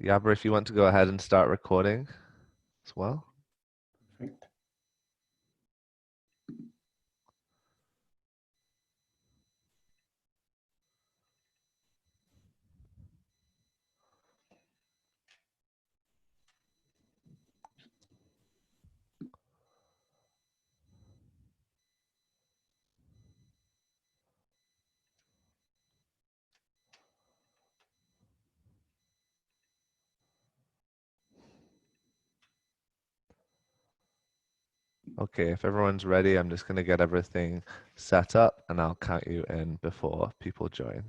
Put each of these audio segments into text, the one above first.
Yabra, if you want to go ahead and start recording as well. Perfect. Okay, if everyone's ready, I'm just going to get everything set up and I'll count you in before people join.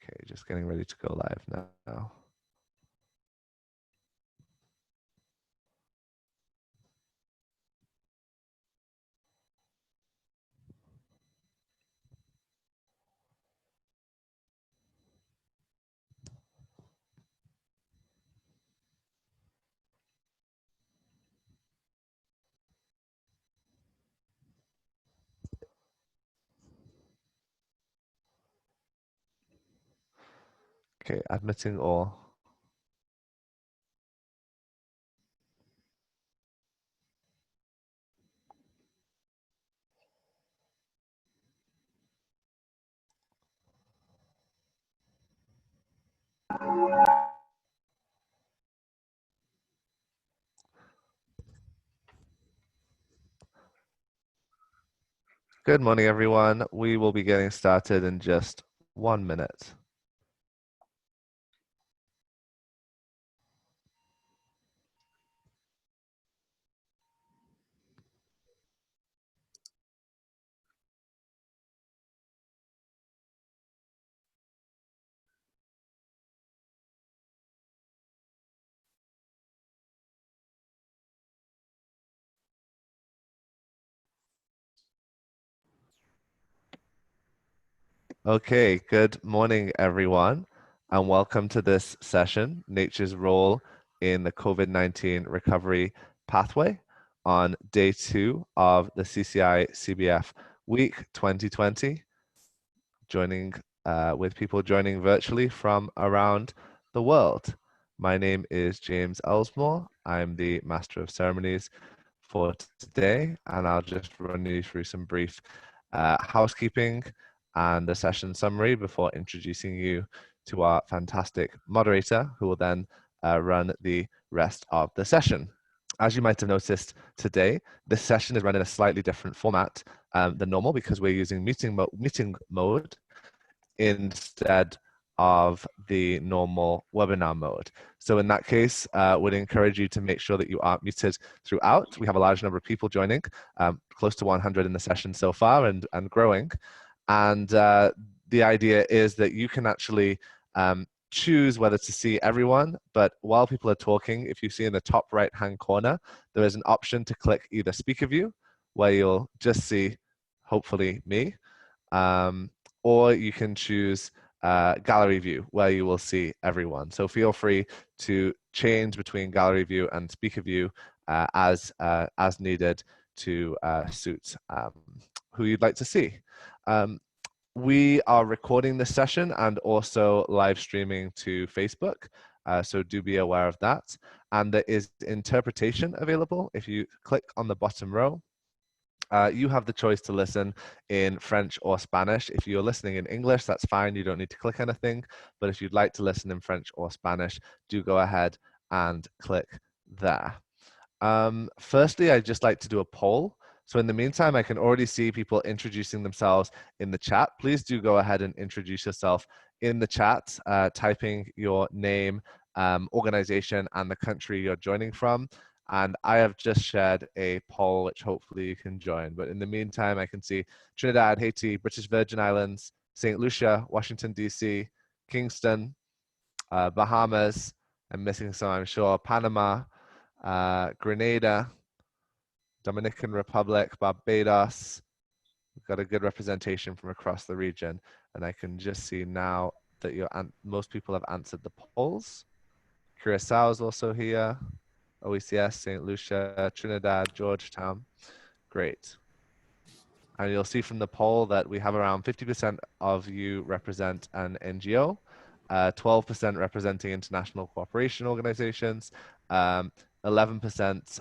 Okay, just getting ready to go live now. Okay, admitting all. Good morning, everyone. We will be getting started in just 1 minute. Okay, good morning, everyone, and welcome to this session, Nature's Role in the COVID-19 Recovery Pathway, on day 2 of the CCI-CBF Week 2020, with people joining virtually from around the world. My name is James Ellsmore. I'm the Master of Ceremonies for today, and I'll just run you through some brief housekeeping and the session summary before introducing you to our fantastic moderator, who will then run the rest of the session. As you might have noticed today, this session is run in a slightly different format than normal because we're using meeting mode instead of the normal webinar mode. So in that case, would encourage you to make sure that you are muted throughout. We have a large number of people joining, close to 100 in the session so far and growing. And the idea is that you can actually choose whether to see everyone, but while people are talking, if you see in the top right-hand corner, there is an option to click either speaker view, where you'll just see, hopefully, me, or you can choose gallery view, where you will see everyone. So feel free to change between gallery view and speaker view as needed to suit who you'd like to see. We are recording this session and also live streaming to Facebook, so do be aware of that. And there is interpretation available. If you click on the bottom row, you have the choice to listen in French or Spanish. If you're listening in English, that's fine. You don't need to click anything. But if you'd like to listen in French or Spanish, do go ahead and click there. Firstly, I'd just like to do a poll. So in the meantime, I can already see people introducing themselves in the chat. Please do go ahead and introduce yourself in the chat, typing your name, organization, and the country you're joining from. And I have just shared a poll, which hopefully you can join. But in the meantime, I can see Trinidad, Haiti, British Virgin Islands, St. Lucia, Washington, D.C., Kingston, Bahamas. I'm missing some, I'm sure. Panama, Grenada, Dominican Republic, Barbados. We've got a good representation from across the region. And I can just see now that most people have answered the polls. Curacao is also here. OECS, St. Lucia, Trinidad, Georgetown. Great. And you'll see from the poll that we have around 50% of you represent an NGO, 12% representing international cooperation organizations, 11%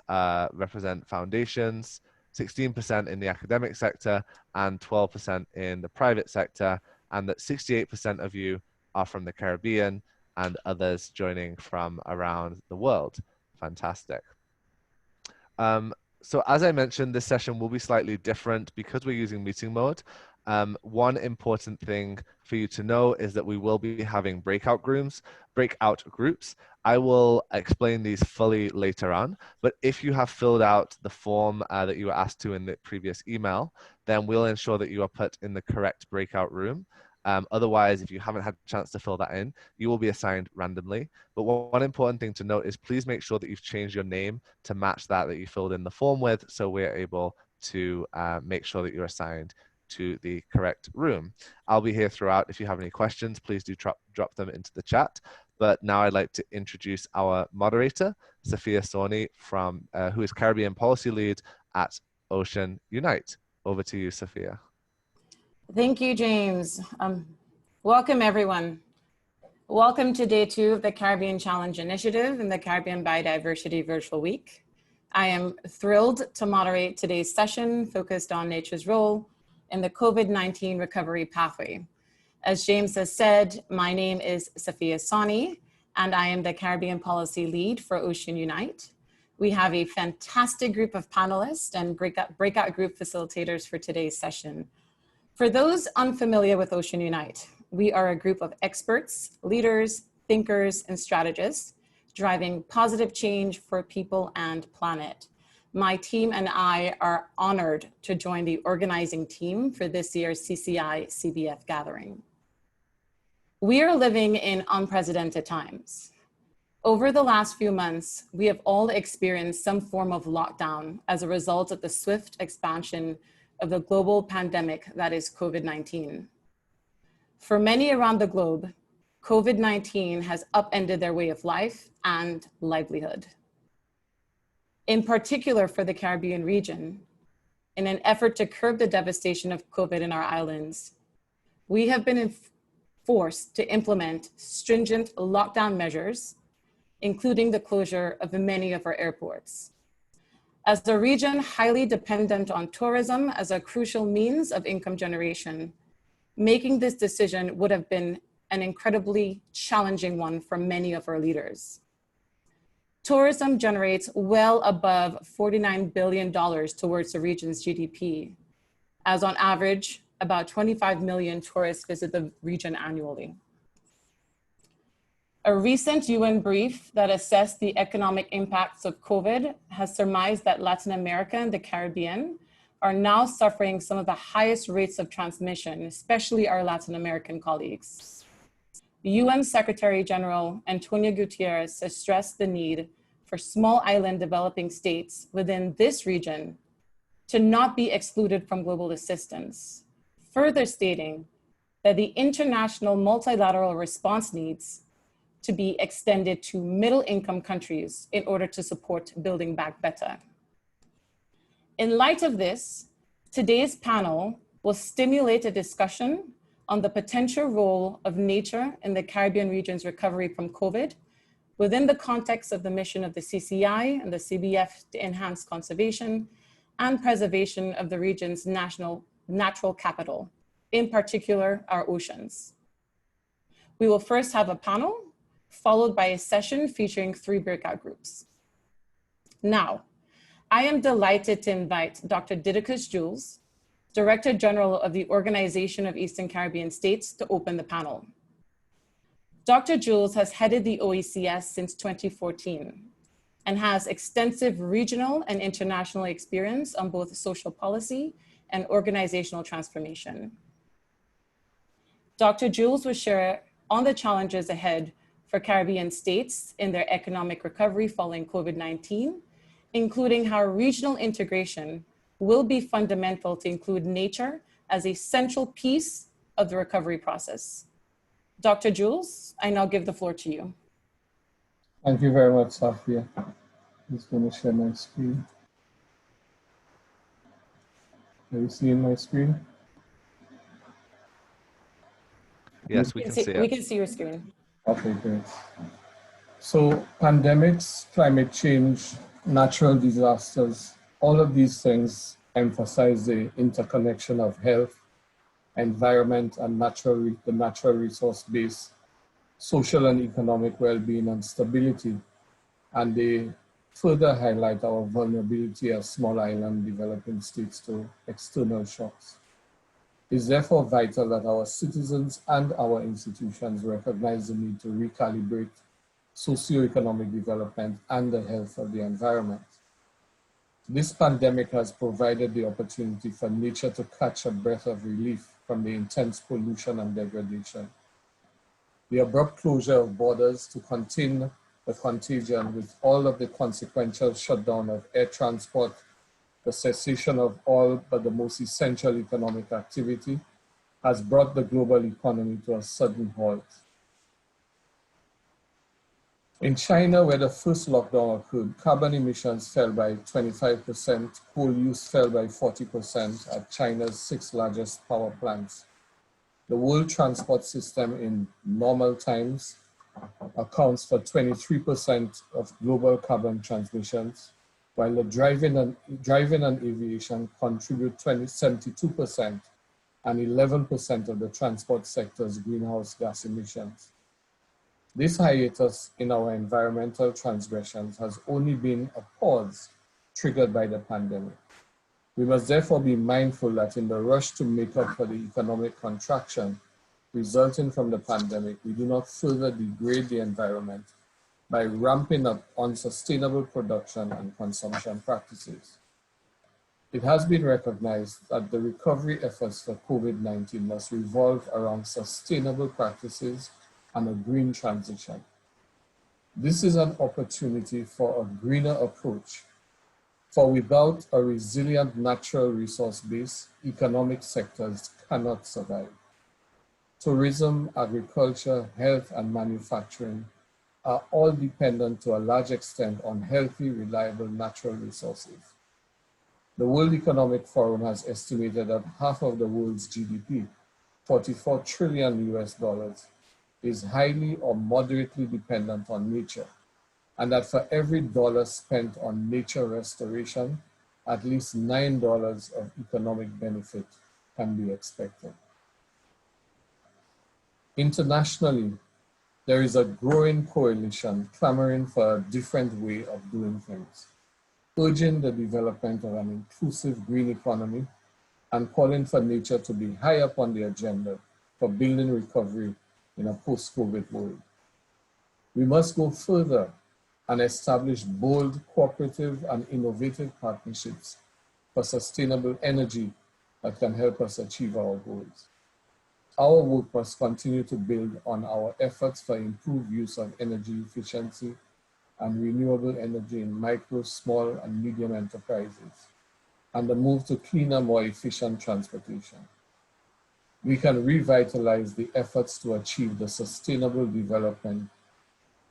represent foundations, 16% in the academic sector, and 12% in the private sector, and that 68% of you are from the Caribbean and others joining from around the world. Fantastic. So as I mentioned, this session will be slightly different because we're using meeting mode. One important thing for you to know is that we will be having breakout groups. I will explain these fully later on, but if you have filled out the form that you were asked to in the previous email, then we'll ensure that you are put in the correct breakout room. Otherwise, if you haven't had a chance to fill that in, you will be assigned randomly. But one important thing to note is please make sure that you've changed your name to match that you filled in the form with, so we're able to make sure that you're assigned to the correct room. I'll be here throughout. If you have any questions, please do drop them into the chat. But now I'd like to introduce our moderator, Safiya Sawney, who is Caribbean Policy Lead at Ocean Unite. Over to you, Safiya. Thank you, James. Welcome, everyone. Welcome to day 2 of the Caribbean Challenge Initiative and the Caribbean Biodiversity Virtual Week. I am thrilled to moderate today's session focused on nature's role in the COVID-19 recovery pathway. As James has said, my name is Safiya Sawney, and I am the Caribbean Policy Lead for Ocean Unite. We have a fantastic group of panelists and breakout group facilitators for today's session. For those unfamiliar with Ocean Unite, we are a group of experts, leaders, thinkers, and strategists driving positive change for people and planet. My team and I are honored to join the organizing team for this year's CCI-CBF gathering. We are living in unprecedented times. Over the last few months, we have all experienced some form of lockdown as a result of the swift expansion of the global pandemic that is COVID-19. For many around the globe, COVID-19 has upended their way of life and livelihood. In particular for the Caribbean region, in an effort to curb the devastation of COVID in our islands, we have been forced to implement stringent lockdown measures, including the closure of many of our airports. As a region highly dependent on tourism as a crucial means of income generation, making this decision would have been an incredibly challenging one for many of our leaders. Tourism generates well above $49 billion towards the region's GDP, as on average, about 25 million tourists visit the region annually. A recent UN brief that assessed the economic impacts of COVID has surmised that Latin America and the Caribbean are now suffering some of the highest rates of transmission, especially our Latin American colleagues. UN Secretary General Antonio Guterres has stressed the need for small island developing states within this region to not be excluded from global assistance, further stating that the international multilateral response needs to be extended to middle-income countries in order to support building back better. In light of this, today's panel will stimulate a discussion on the potential role of nature in the Caribbean region's recovery from COVID within the context of the mission of the CCI and the CBF to enhance conservation and preservation of the region's natural capital, in particular our oceans. We will first have a panel, followed by a session featuring 3 breakout groups. Now, I am delighted to invite Dr. Didacus Jules, Director General of the Organization of Eastern Caribbean States, to open the panel. Dr. Jules has headed the OECS since 2014 and has extensive regional and international experience on both social policy and organizational transformation. Dr. Jules will share on the challenges ahead for Caribbean states in their economic recovery following COVID-19, including how regional integration will be fundamental to include nature as a central piece of the recovery process. Dr. Jules, I now give the floor to you. Thank you very much, Safiya. I'm just going to share my screen. Are you seeing my screen? Yes, we can see it. We can see your screen. Okay, great. So pandemics, climate change, natural disasters, all of these things emphasize the interconnection of health, environment, and the natural resource base, social and economic well-being and stability, and they further highlight our vulnerability as small island developing states to external shocks. It's therefore vital that our citizens and our institutions recognize the need to recalibrate socioeconomic development and the health of the environment. This pandemic has provided the opportunity for nature to catch a breath of relief from the intense pollution and degradation. The abrupt closure of borders to contain the contagion with all of the consequential shutdown of air transport, the cessation of all but the most essential economic activity has brought the global economy to a sudden halt. In China, where the first lockdown occurred, carbon emissions fell by 25%, coal use fell by 40% at China's 6 largest power plants. The world transport system in normal times accounts for 23% of global carbon transmissions, while the driving and aviation contribute 72% and 11% of the transport sector's greenhouse gas emissions. This hiatus in our environmental transgressions has only been a pause triggered by the pandemic. We must therefore be mindful that in the rush to make up for the economic contraction resulting from the pandemic, we do not further degrade the environment by ramping up unsustainable production and consumption practices. It has been recognized that the recovery efforts for COVID-19 must revolve around sustainable practices and a green transition. This is an opportunity for a greener approach, for without a resilient natural resource base, economic sectors cannot survive. Tourism, agriculture, health, and manufacturing are all dependent to a large extent on healthy, reliable natural resources. The World Economic Forum has estimated that half of the world's GDP, $44 trillion US, is highly or moderately dependent on nature, and that for every dollar spent on nature restoration, at least $9 of economic benefit can be expected. Internationally, there is a growing coalition clamoring for a different way of doing things, urging the development of an inclusive green economy and calling for nature to be high up on the agenda for building recovery in a post-COVID world. We must go further and establish bold, cooperative, and innovative partnerships for sustainable energy that can help us achieve our goals. Our work must continue to build on our efforts for improved use of energy efficiency and renewable energy in micro, small, and medium enterprises, and the move to cleaner, more efficient transportation. We can revitalize the efforts to achieve the sustainable development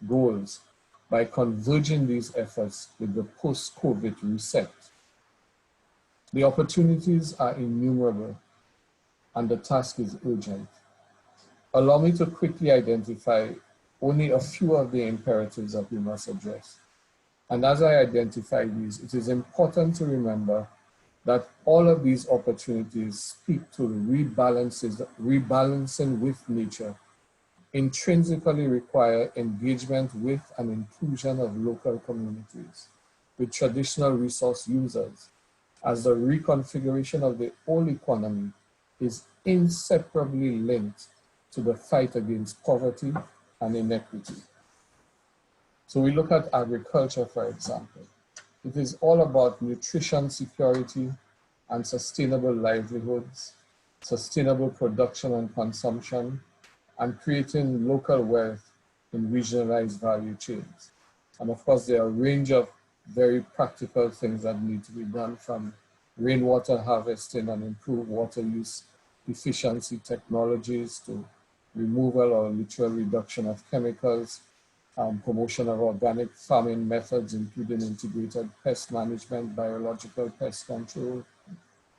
goals by converging these efforts with the post-COVID reset. The opportunities are innumerable and the task is urgent. Allow me to quickly identify only a few of the imperatives that we must address. And as I identify these, it is important to remember that all of these opportunities speak to rebalancing with nature, intrinsically require engagement with and inclusion of local communities, with traditional resource users, as the reconfiguration of the whole economy is inseparably linked to the fight against poverty and inequity. So we look at agriculture, for example. It is all about nutrition security and sustainable livelihoods, sustainable production and consumption, and creating local wealth in regionalized value chains. And of course, there are a range of very practical things that need to be done, from rainwater harvesting and improved water use efficiency technologies to removal or literal reduction of chemicals, promotion of organic farming methods, including integrated pest management, biological pest control,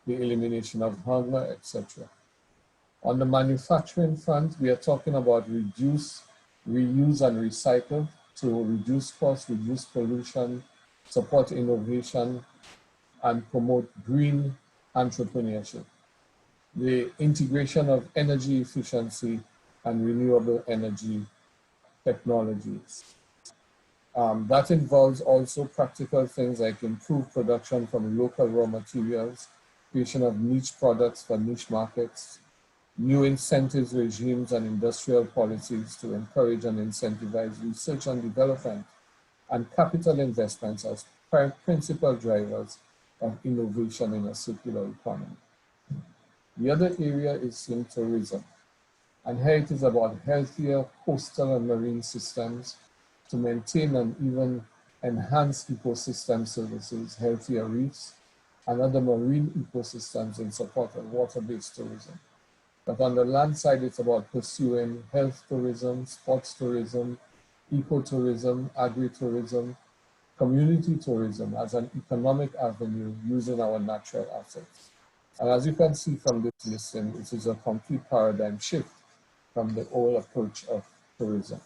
the elimination of hunger, etc. On the manufacturing front, we are talking about reduce, reuse, and recycle to reduce costs, reduce pollution, support innovation, and promote green entrepreneurship. The integration of energy efficiency and renewable energy technologies. That involves also practical things like improved production from local raw materials, creation of niche products for niche markets, new incentives regimes and industrial policies to encourage and incentivize research and development, and capital investments as principal drivers of innovation in a circular economy. The other area is in tourism. And here it is about healthier coastal and marine systems to maintain and even enhance ecosystem services, healthier reefs, and other marine ecosystems in support of water-based tourism. But on the land side, it's about pursuing health tourism, sports tourism, ecotourism, agritourism, community tourism as an economic avenue using our natural assets. And as you can see from this listing, it is a complete paradigm shift from the old approach of tourism.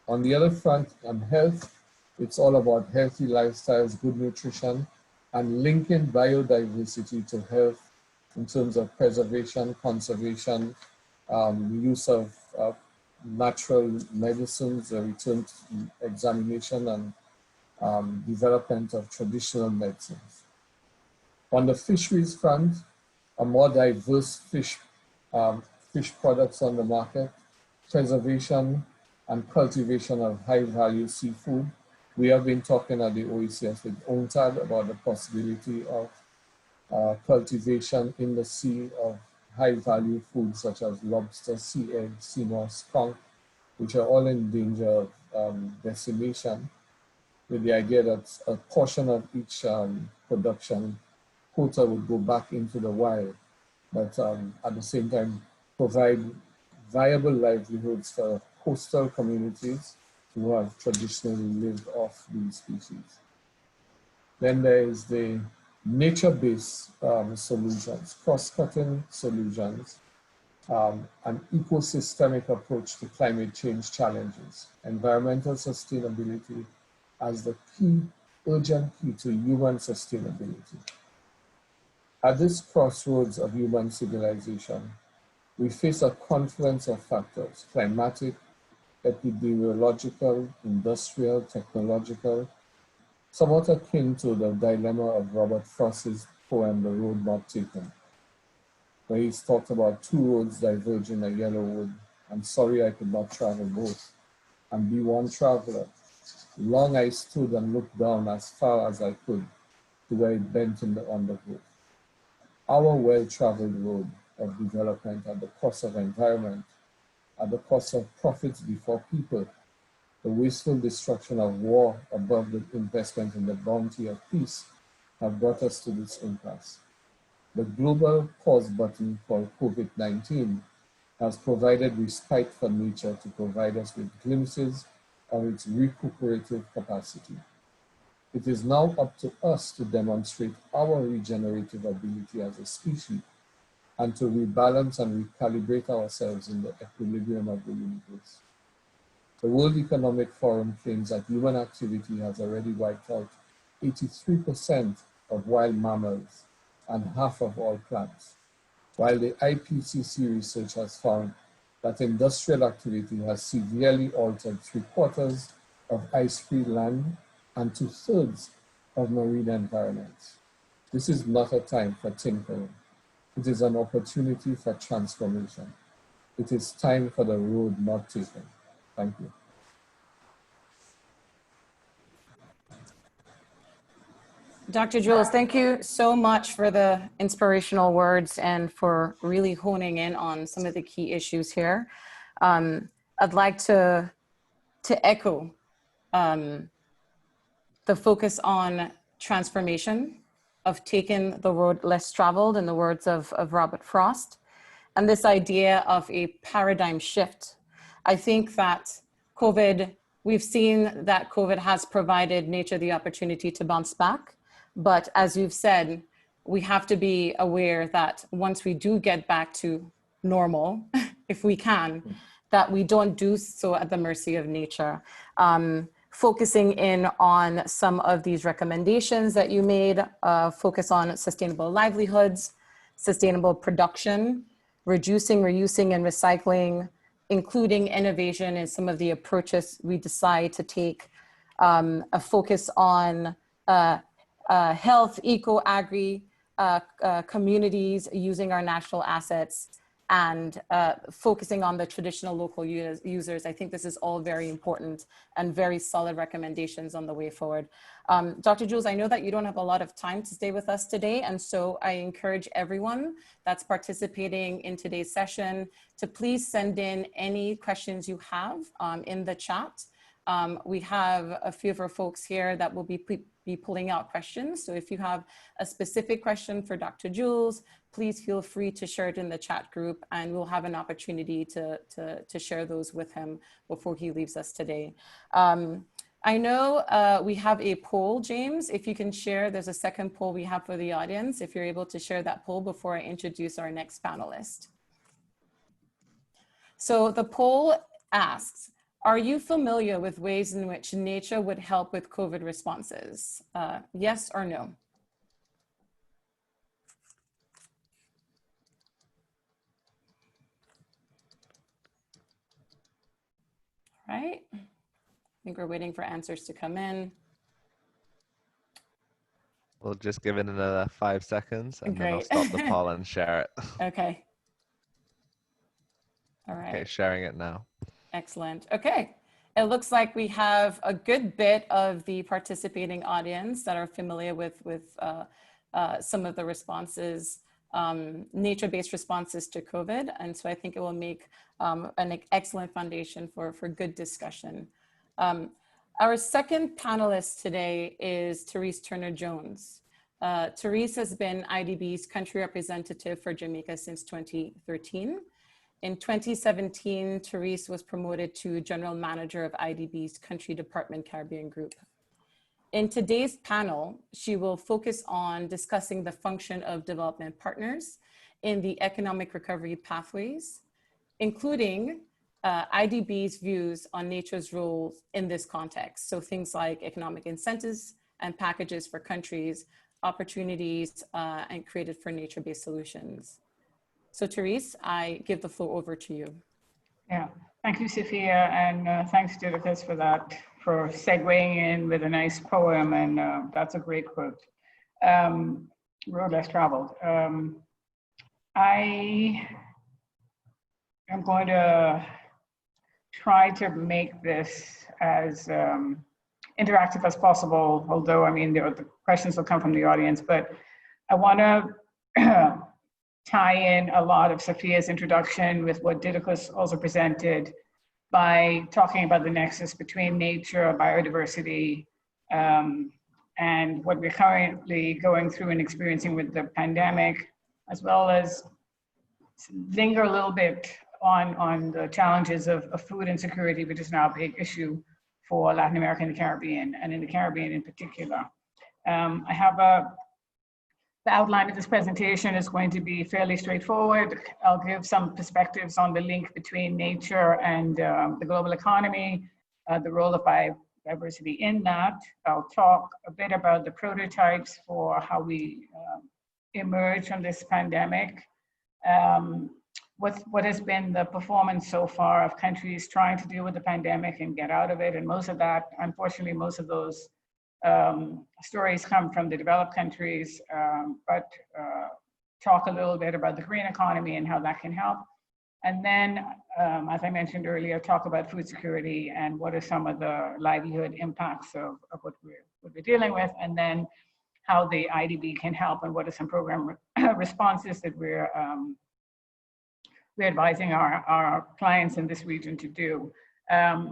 On the other front, on health, it's all about healthy lifestyles, good nutrition, and linking biodiversity to health in terms of preservation, conservation, use of natural medicines, return to examination, and development of traditional medicines. On the fisheries front, a more diverse fish products on the market, preservation and cultivation of high-value seafood. We have been talking at the OECS with UNCTAD about the possibility of cultivation in the sea of high-value foods such as lobster, sea egg, sea moss, skunk, which are all in danger of decimation, with the idea that a portion of each production quota would go back into the wild, but at the same time provide viable livelihoods for coastal communities who have traditionally lived off these species. Then there is the nature-based solutions, cross-cutting solutions, an ecosystemic approach to climate change challenges, environmental sustainability as the key, urgent key to human sustainability. At this crossroads of human civilization, we face a confluence of factors: climatic, epidemiological, industrial, technological, somewhat akin to the dilemma of Robert Frost's poem, The Road Not Taken, where he's talked about two roads diverging a yellow wood. I'm sorry I could not travel both and be one traveler. Long I stood and looked down as far as I could to where it bent in the undergrowth. Our well-traveled road of development at the cost of environment, at the cost of profits before people, the wasteful destruction of war above the investment in the bounty of peace have brought us to this impasse. The global pause button called COVID-19 has provided respite for nature to provide us with glimpses of its recuperative capacity. It is now up to us to demonstrate our regenerative ability as a species and to rebalance and recalibrate ourselves in the equilibrium of the universe. The World Economic Forum claims that human activity has already wiped out 83% of wild mammals and half of all plants, while the IPCC research has found that industrial activity has severely altered 3/4 of ice-free land and 2/3 of marine environments. This is not a time for tinkering. It is an opportunity for transformation. It is time for the road not taken. Thank you. Dr. Jules, thank you so much for the inspirational words and for really honing in on some of the key issues here. I'd like to echo the focus on transformation, of taking the road less traveled, in the words of Robert Frost, and this idea of a paradigm shift. I think that we've seen that COVID has provided nature the opportunity to bounce back. But as you've said, we have to be aware that once we do get back to normal, if we can, that we don't do so at the mercy of nature. Focusing in on some of these recommendations that you made, focus on sustainable livelihoods, sustainable production, reducing, reusing, and recycling, including innovation in some of the approaches we decide to take, a focus on health, eco-agri, communities using our national assets, and focusing on the traditional local users. I think this is all very important and very solid recommendations on the way forward. Dr. Jules, I know that you don't have a lot of time to stay with us today, and so I encourage everyone that's participating in today's session to please send in any questions you have in the chat. We have a few of our folks here that will be pulling out questions. So if you have a specific question for Dr. Jules, please feel free to share it in the chat group, and we'll have an opportunity to share those with him before he leaves us today. I know we have a poll, James. If you can share, there's a second poll we have for the audience. If you're able to share that poll before I introduce our next panelist. So the poll asks, are you familiar with ways in which nature would help with COVID responses? Yes or no? All right. I think we're waiting for answers to come in. We'll just give it another 5 seconds and then I'll Great. stop the poll and share it. Okay. All right. Okay, sharing it now. Excellent. Okay. It looks like we have a good bit of the participating audience that are familiar with some of the responses, nature-based responses to COVID. And so I think it will make an excellent foundation for good discussion. Our second panelist today is Therese Turner-Jones. Therese has been IDB's country representative for Jamaica since 2013. In 2017, Therese was promoted to General Manager of IDB's Country Department Caribbean Group. In today's panel, she will focus on discussing the function of development partners in the economic recovery pathways, including IDB's views on nature's role in this context. So things like economic incentives and packages for countries, opportunities, and created for nature-based solutions. So Therese, I give the floor over to you. Yeah, thank you, Safiya, and thanks, Didacus, for that, for segueing in with a nice poem, and that's a great quote. Road less traveled. I am going to try to make this as interactive as possible, although, I mean, the questions will come from the audience, but I want to tie in a lot of Safiya's introduction with what Didacus also presented by talking about the nexus between nature, biodiversity, and what we're currently going through and experiencing with the pandemic, as well as linger a little bit on the challenges of food insecurity, which is now a big issue for Latin America and the Caribbean, and in the Caribbean in particular. I have the outline of this presentation is going to be fairly straightforward. I'll give some perspectives on the link between nature and the global economy, the role of biodiversity in that. I'll talk a bit about the prototypes for how we emerge from this pandemic. What has been the performance so far of countries trying to deal with the pandemic and get out of it, and most of that, unfortunately, most of those stories come from the developed countries, but talk a little bit about the green economy and how that can help. And then, as I mentioned earlier, talk about food security and what are some of the livelihood impacts of what we're dealing with, and then how the IDB can help and what are some program responses that we're advising our clients in this region to do.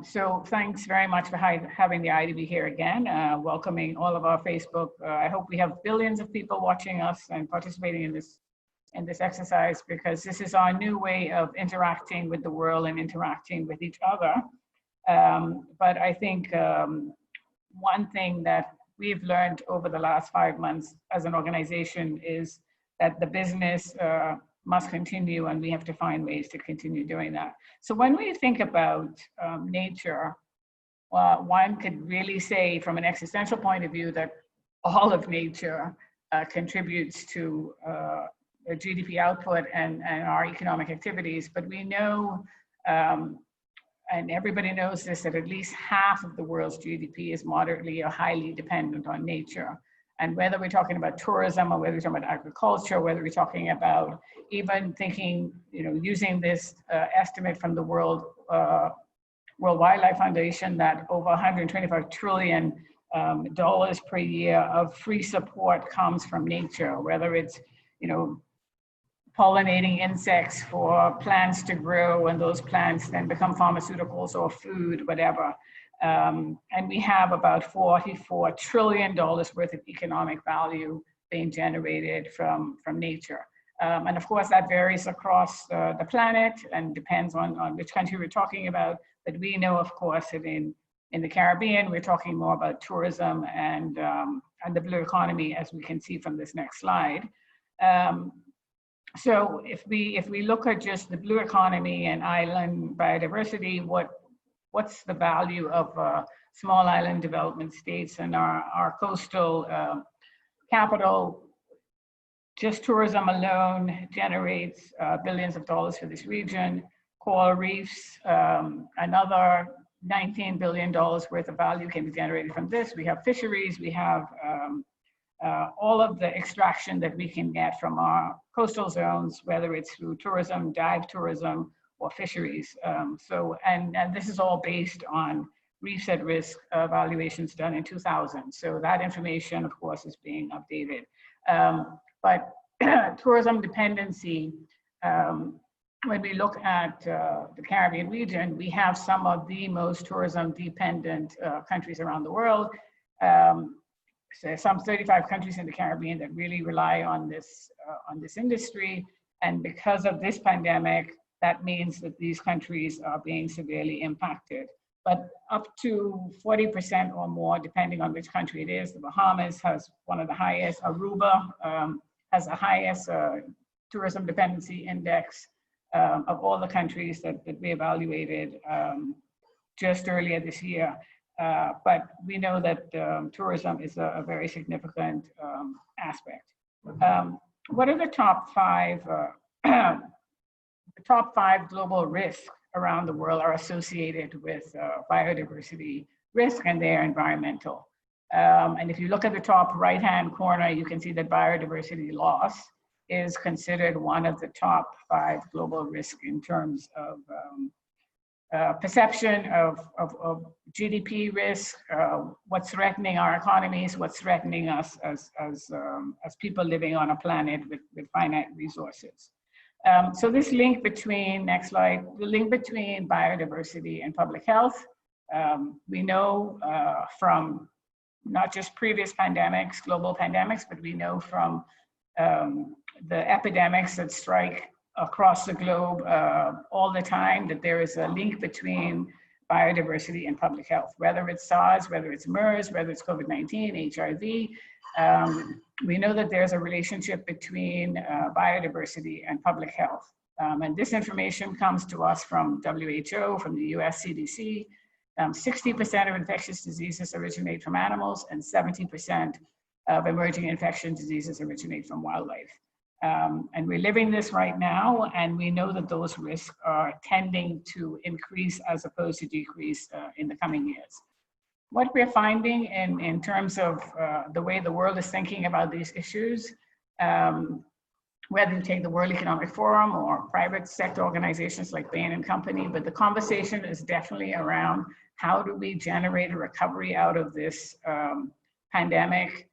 So thanks very much for having the IDB here again, welcoming all of our Facebook. I hope we have billions of people watching us and participating in this exercise, because this is our new way of interacting with the world and interacting with each other. But I think one thing that we've learned over the last 5 months as an organization is that the business must continue, and we have to find ways to continue doing that. So when we think about nature, one could really say from an existential point of view that all of nature contributes to GDP output and our economic activities. But we know, and everybody knows this, that at least half of the world's GDP is moderately or highly dependent on nature. And whether we're talking about tourism or whether we're talking about agriculture, whether we're talking about even thinking, using this estimate from the World Wildlife Foundation that over $125 trillion per year of free support comes from nature, whether it's, pollinating insects for plants to grow, and those plants then become pharmaceuticals or food, whatever. And we have about $44 trillion worth of economic value being generated from nature. And of course, that varies across the planet and depends on which country we're talking about. But we know, of course, that in the Caribbean, we're talking more about tourism and the blue economy, as we can see from this next slide. So if we look at just the blue economy and island biodiversity, what's the value of small island development states and our coastal capital? Just tourism alone generates billions of dollars for this region. Coral reefs, another $19 billion worth of value can be generated from this. We have fisheries, we have all of the extraction that we can get from our coastal zones, whether it's through tourism, dive tourism, or fisheries. And this is all based on reefs at risk evaluations done in 2000. So that information, of course, is being updated. But tourism dependency, when we look at the Caribbean region, we have some of the most tourism dependent countries around the world. So some 35 countries in the Caribbean that really rely on this industry. And because of this pandemic, that means that these countries are being severely impacted. But up to 40% or more, depending on which country it is. The Bahamas has one of the highest, Aruba has the highest tourism dependency index of all the countries that we evaluated just earlier this year. But we know that tourism is a very significant aspect. What are the top five? The top five global risks around the world are associated with biodiversity risk, and they are environmental. And if you look at the top right-hand corner, you can see that biodiversity loss is considered one of the top 5 global risks in terms of perception of GDP risk, what's threatening our economies, what's threatening us as people living on a planet with finite resources. So this link between, next slide, the link between biodiversity and public health, we know from not just previous pandemics, global pandemics, but we know from the epidemics that strike across the globe all the time that there is a link between biodiversity and public health, whether it's SARS, whether it's MERS, whether it's COVID-19, HIV. We know that there's a relationship between biodiversity and public health. And this information comes to us from WHO, from the US CDC. 60% of infectious diseases originate from animals, and 70% of emerging infection diseases originate from wildlife. And we're living this right now, and we know that those risks are tending to increase as opposed to decrease in the coming years. what we're finding in terms of the way the world is thinking about these issues, whether you take the World Economic Forum or private sector organizations like Bain and Company, but the conversation is definitely around how do we generate a recovery out of this pandemic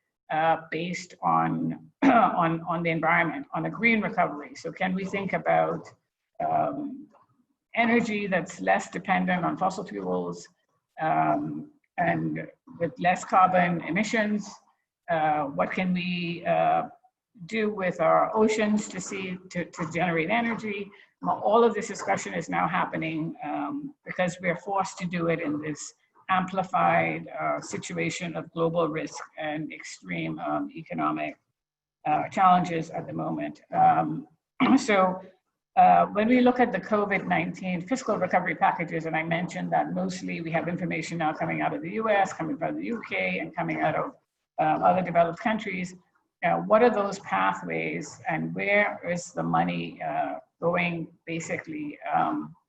based on, on the environment, on a green recovery. So can we think about energy that's less dependent on fossil fuels and with less carbon emissions? What can we do with our oceans to generate energy? All of this discussion is now happening because we're forced to do it in this amplified situation of global risk and extreme economic challenges at the moment. When we look at the COVID-19 fiscal recovery packages, and I mentioned that mostly we have information now coming out of the US, coming out of the UK, and coming out of other developed countries. What are those pathways and where is the money going basically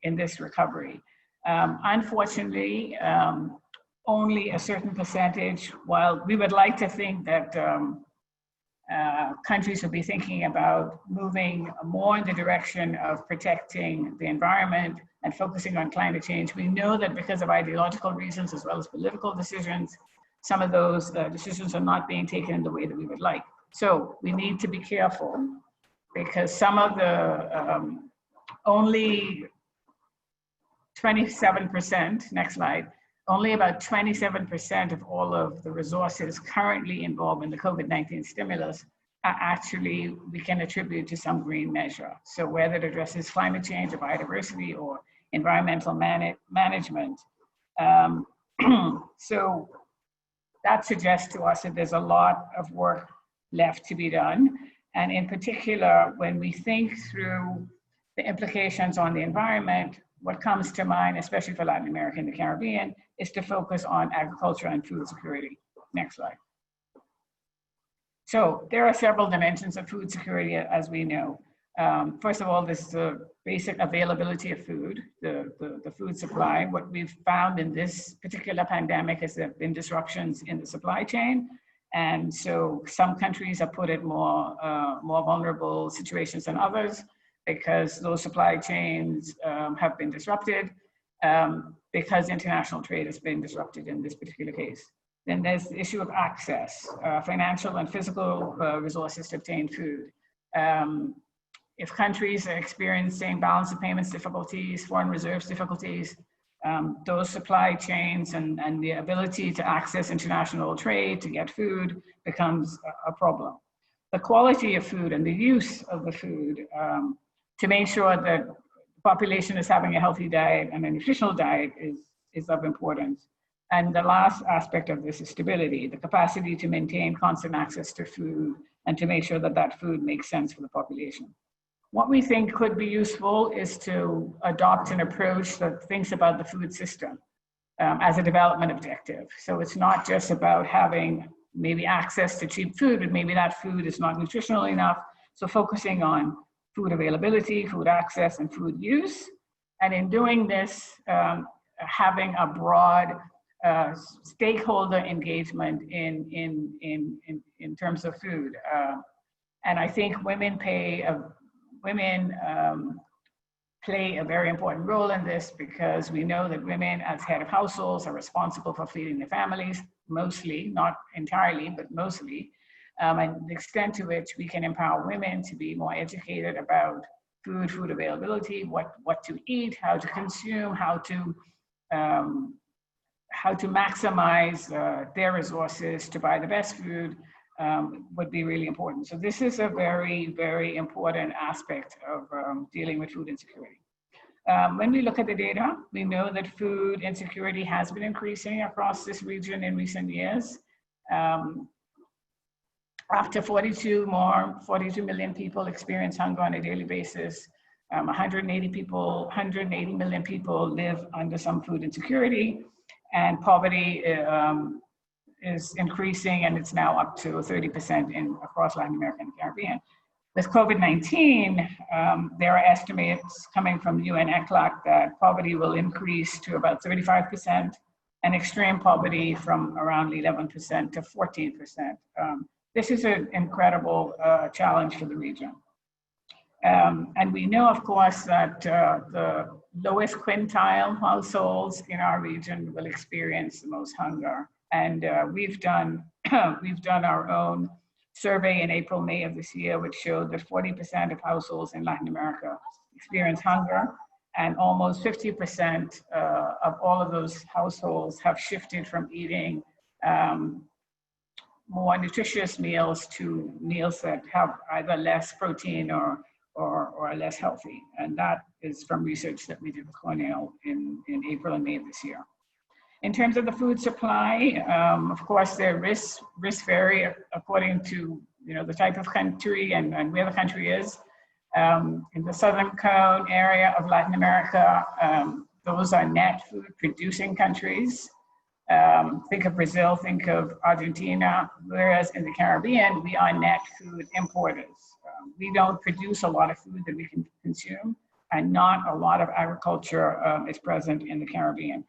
in this recovery? Unfortunately, only a certain percentage, while we would like to think that countries will be thinking about moving more in the direction of protecting the environment and focusing on climate change. We know that because of ideological reasons as well as political decisions, some of those decisions are not being taken in the way that we would like. So we need to be careful because some of the only 27%, next slide, only about 27% of all of the resources currently involved in the COVID-19 stimulus are actually, we can attribute to some green measure. So whether it addresses climate change or biodiversity or environmental management. So that suggests to us that there's a lot of work left to be done. And in particular, when we think through the implications on the environment, what comes to mind, especially for Latin America and the Caribbean, is to focus on agriculture and food security. Next slide. So there are several dimensions of food security, as we know. First of all, this is the basic availability of food, the food supply. What we've found in this particular pandemic is there have been disruptions in the supply chain. And so some countries are put in more vulnerable situations than others because those supply chains have been disrupted because international trade has been disrupted in this particular case. Then there's the issue of access, financial and physical resources to obtain food. If countries are experiencing balance of payments difficulties, foreign reserves difficulties, those supply chains and the ability to access international trade to get food becomes a problem. The quality of food and the use of the food to make sure that the population is having a healthy diet and a nutritional diet is of importance. And the last aspect of this is stability, the capacity to maintain constant access to food and to make sure that that food makes sense for the population. What we think could be useful is to adopt an approach that thinks about the food system as a development objective. So it's not just about having maybe access to cheap food, but maybe that food is not nutritional enough. So focusing on food availability, food access, and food use. And in doing this, having a broad stakeholder engagement in terms of food. And I think women play a very important role in this because we know that women as head of households are responsible for feeding their families, mostly, not entirely, but mostly. And the extent to which we can empower women to be more educated about food availability, what to eat, how to consume, how to maximize their resources to buy the best food would be really important. So this is a very, very important aspect of dealing with food insecurity. When we look at the data, we know that food insecurity has been increasing across this region in recent years. After 42 million people experience hunger on a daily basis, 180 million people live under some food insecurity, and poverty is increasing, and it's now up to 30% across Latin America and the Caribbean. With COVID-19, there are estimates coming from UN ECLAC that poverty will increase to about 35% and extreme poverty from around 11% to 14%. This is an incredible challenge for the region. And we know, of course, that the lowest quintile households in our region will experience the most hunger. And we've done our own survey in April, May of this year, which showed that 40% of households in Latin America experience hunger, and almost 50% of all of those households have shifted from eating more nutritious meals to meals that have either less protein or less healthy. And that is from research that we did with Cornell in April and May of this year. In terms of the food supply, of course, their risks vary according to the type of country and where the country is. In the Southern Cone area of Latin America, those are net food producing countries. Think of Brazil, think of Argentina, whereas in the Caribbean, we are net food importers. We don't produce a lot of food that we can consume, and not a lot of agriculture is present in the Caribbean.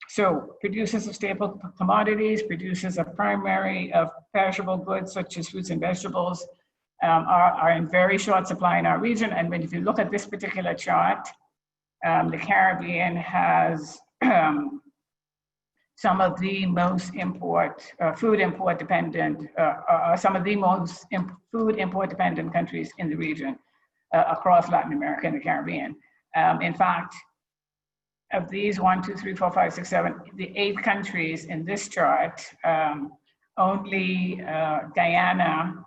So producers of staple commodities, producers of primary, of perishable goods such as fruits and vegetables are in very short supply in our region. And if you look at this particular chart, the Caribbean has some of the most food import dependent countries in the region across Latin America and the Caribbean. In fact, of these 1, 2, 3, 4, 5, 6, 7, the 8 countries in this chart, only Guyana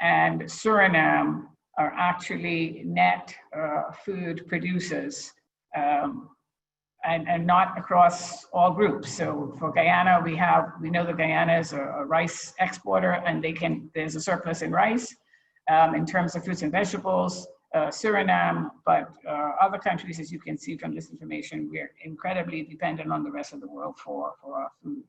and Suriname are actually net food producers, and not across all groups. So for Guyana, we know that Guyana is a rice exporter, and there's a surplus in rice. In terms of fruits and vegetables, Suriname, but other countries, as you can see from this information, we're incredibly dependent on the rest of the world for our food.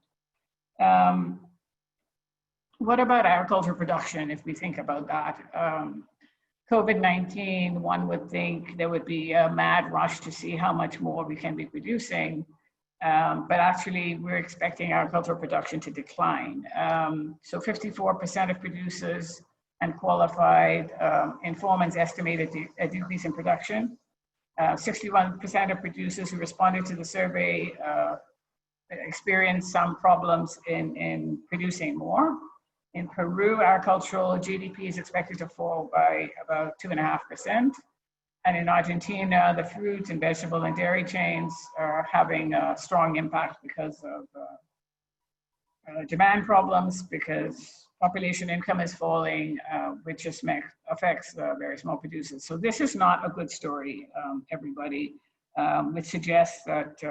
What about agriculture production, if we think about that? COVID-19, one would think there would be a mad rush to see how much more we can be producing, but actually we're expecting agricultural production to decline. So 54% of producers and qualified informants estimated a decrease in production. 61% of producers who responded to the survey experienced some problems in producing more. In Peru, agricultural GDP is expected to fall by about 2.5%. And in Argentina, the fruit and vegetable and dairy chains are having a strong impact because of demand problems, because population income is falling, which just affects very small producers. So this is not a good story, everybody, which suggests that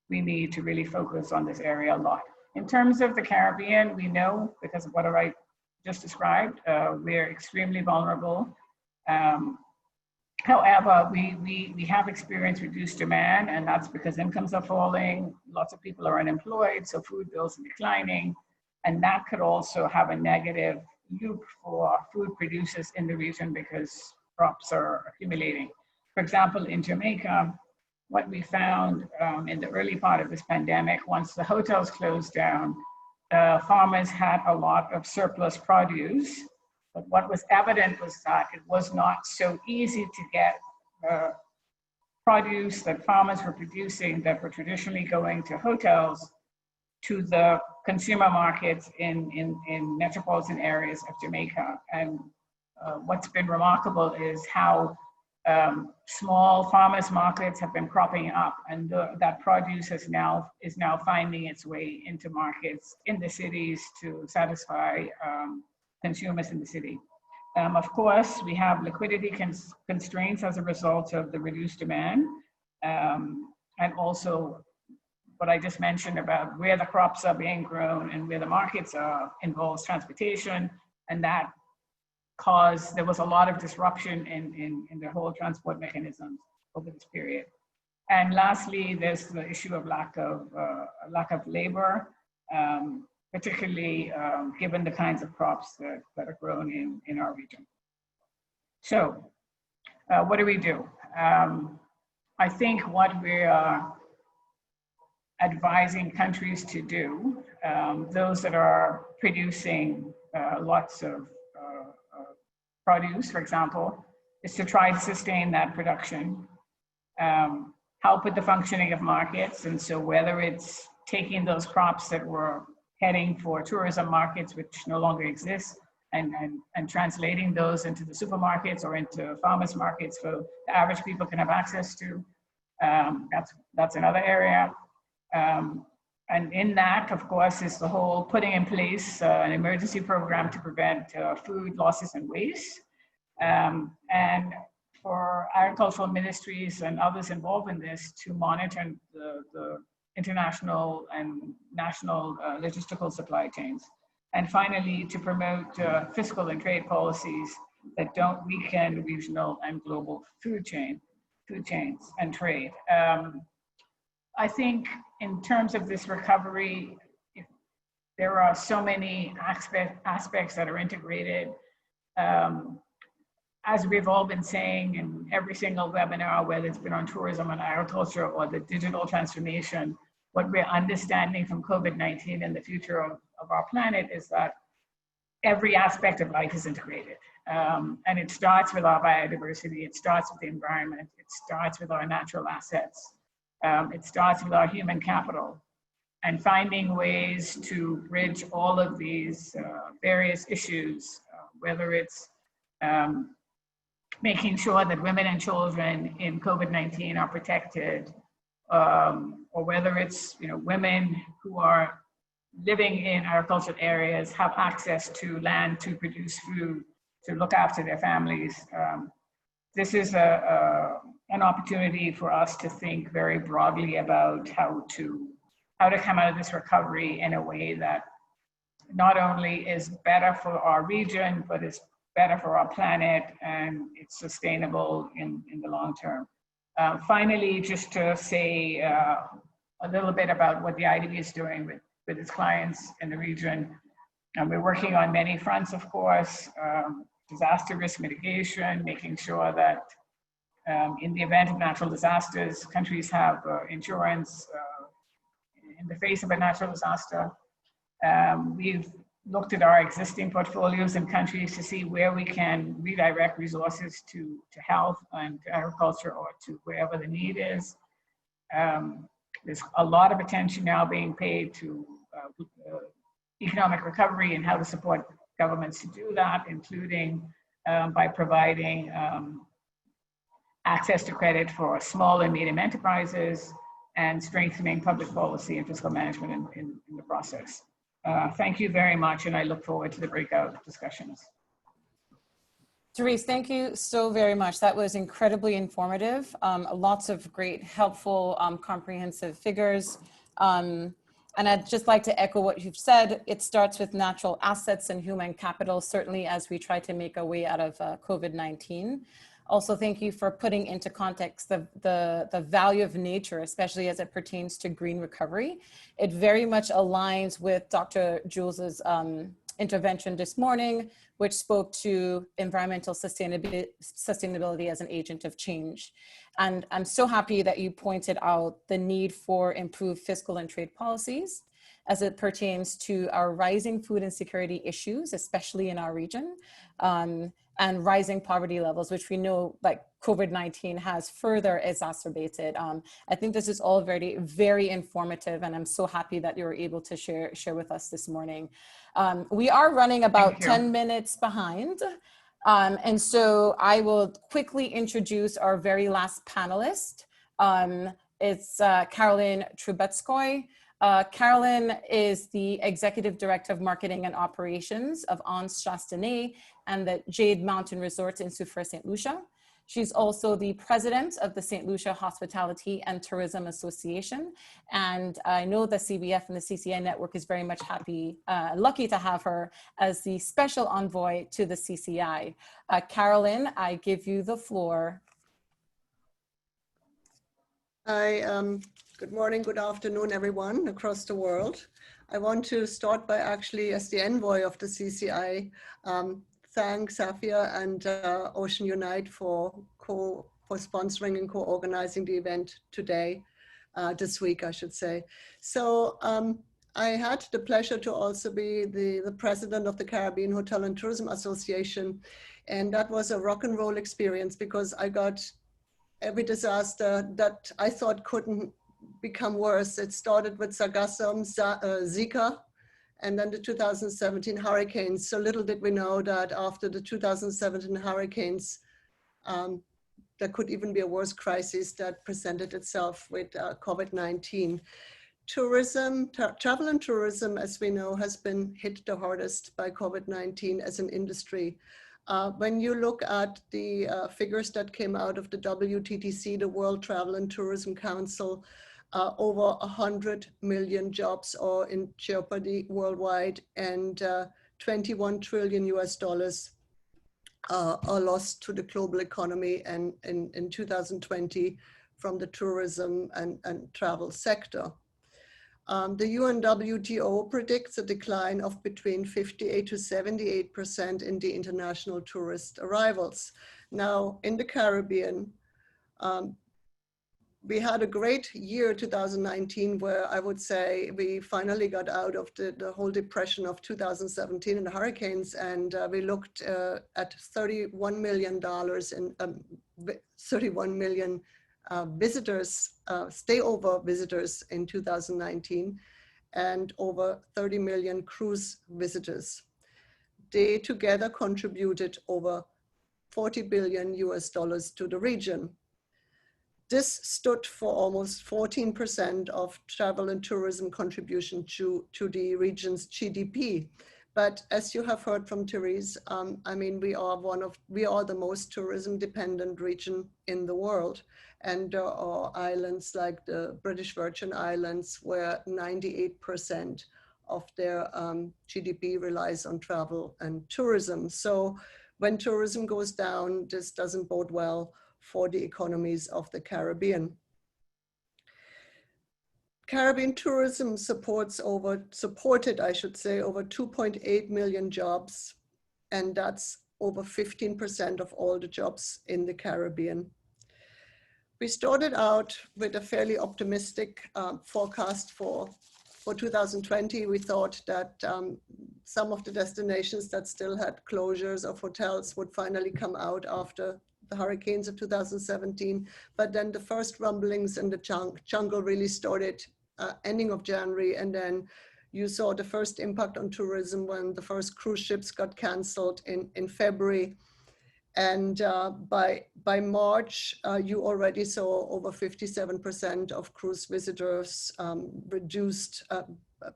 we need to really focus on this area a lot. In terms of the Caribbean, we know, because of what I just described, we're extremely vulnerable. However, we have experienced reduced demand, and that's because incomes are falling, lots of people are unemployed, so food bills are declining, and that could also have a negative loop for food producers in the region because crops are accumulating. For example, in Jamaica, what we found in the early part of this pandemic, once the hotels closed down, farmers had a lot of surplus produce. But what was evident was that it was not so easy to get produce that farmers were producing that were traditionally going to hotels to the consumer markets in metropolitan areas of Jamaica. And what's been remarkable is how small farmers markets have been cropping up, and that produce is now finding its way into markets in the cities to satisfy consumers in the city. Of course, we have liquidity constraints as a result of the reduced demand, and also what I just mentioned about where the crops are being grown and where the markets are involves transportation, and that there was a lot of disruption in the whole transport mechanisms over this period. And lastly, there's the issue of lack of labor, particularly given the kinds of crops that are grown in our region. So what do we do? I think what we are advising countries to do, those that are producing lots of produce, for example, is to try to sustain that production, help with the functioning of markets. And so whether it's taking those crops that were heading for tourism markets, which no longer exist, and translating those into the supermarkets or into farmers markets so the average people can have access to, that's another area. And in that, of course, is the whole putting in place an emergency program to prevent food losses and waste. And for agricultural ministries and others involved in this to monitor the international and national logistical supply chains. And finally, to promote fiscal and trade policies that don't weaken regional and global food chains and trade. I think in terms of this recovery, there are so many aspects that are integrated. As we've all been saying in every single webinar, whether it's been on tourism and agriculture or the digital transformation, what we're understanding from COVID-19 and the future of our planet is that every aspect of life is integrated. And it starts with our biodiversity, it starts with the environment, it starts with our natural assets, it starts with our human capital, and finding ways to bridge all of these various issues, whether it's making sure that women and children in COVID-19 are protected, or whether it's women who are living in agricultural areas have access to land to produce food, to look after their families. This is an opportunity for us to think very broadly about how to come out of this recovery in a way that not only is better for our region, but is better for our planet, and it's sustainable in the long term. Finally, just to say a little bit about what the IDB is doing with its clients in the region. We're working on many fronts, of course, disaster risk mitigation, making sure that in the event of natural disasters, countries have insurance in the face of a natural disaster. We've looked at our existing portfolios in countries to see where we can redirect resources to health and to agriculture or to wherever the need is. There's a lot of attention now being paid to economic recovery and how to support governments to do that, including by providing access to credit for small and medium enterprises and strengthening public policy and fiscal management in the process. Thank you very much, and I look forward to the breakout discussions. Therese, thank you so very much. That was incredibly informative. Lots of great, helpful, comprehensive figures. And I'd just like to echo what you've said. It starts with natural assets and human capital, certainly as we try to make our way out of COVID-19. Also, thank you for putting into context the value of nature, especially as it pertains to green recovery. It very much aligns with Dr. Jules's intervention this morning, which spoke to environmental sustainability as an agent of change. And I'm so happy that you pointed out the need for improved fiscal and trade policies as it pertains to our rising food insecurity issues, especially in our region, and rising poverty levels, which we know like COVID-19 has further exacerbated. I think this is all very, very informative, and I'm so happy that you were able to share with us this morning. We are running about 10 minutes behind. And so I will quickly introduce our very last panelist. It's Karolin Troubetzkoy. Karolin is the Executive Director of Marketing and Operations of Anse Chastenay and the Jade Mountain Resorts in Soufrière St. Lucia. She's also the President of the St. Lucia Hospitality and Tourism Association. And I know the CBF and the CCI network is very much lucky to have her as the special envoy to the CCI. Karolin, I give you the floor. Good morning, good afternoon, everyone across the world. I want to start by actually, as the envoy of the CCI, thank Safiya and Ocean Unite for sponsoring and co-organizing the event today. this week, I should say. So I had the pleasure to also be the president of the Caribbean Hotel and Tourism Association. And that was a rock and roll experience because I got every disaster that I thought couldn't become worse. It started with Sargassum, Zika, and then the 2017 hurricanes. So little did we know that after the 2017 hurricanes, there could even be a worse crisis that presented itself with COVID-19. Tourism, travel and tourism, as we know, has been hit the hardest by COVID-19 as an industry. When you look at the figures that came out of the WTTC, the World Travel and Tourism Council, over 100 million jobs are in jeopardy worldwide, and 21 trillion US dollars are lost to the global economy and in 2020 from the tourism and travel sector. The UNWTO predicts a decline of between 58 to 78% in the international tourist arrivals. Now, in the Caribbean, we had a great year, 2019, where I would say we finally got out of the whole depression of 2017 and the hurricanes, and we looked at $31 million in 31 million visitors, stayover visitors in 2019, and over 30 million cruise visitors. They together contributed over 40 billion US dollars to the region. This stood for almost 14% of travel and tourism contribution to the region's GDP. But as you have heard from Therese, I mean, we are the most tourism dependent region in the world. And there are islands like the British Virgin Islands where 98% of their GDP relies on travel and tourism. So when tourism goes down, this doesn't bode well for the economies of the Caribbean. Caribbean tourism supported, I should say, over 2.8 million jobs, and that's over 15% of all the jobs in the Caribbean. We started out with a fairly optimistic forecast for 2020. We thought that some of the destinations that still had closures of hotels would finally come out after the hurricanes of 2017, but then the first rumblings in the jungle really started ending of January, and then you saw the first impact on tourism when the first cruise ships got canceled in February. And by March, you already saw over 57% of cruise visitors,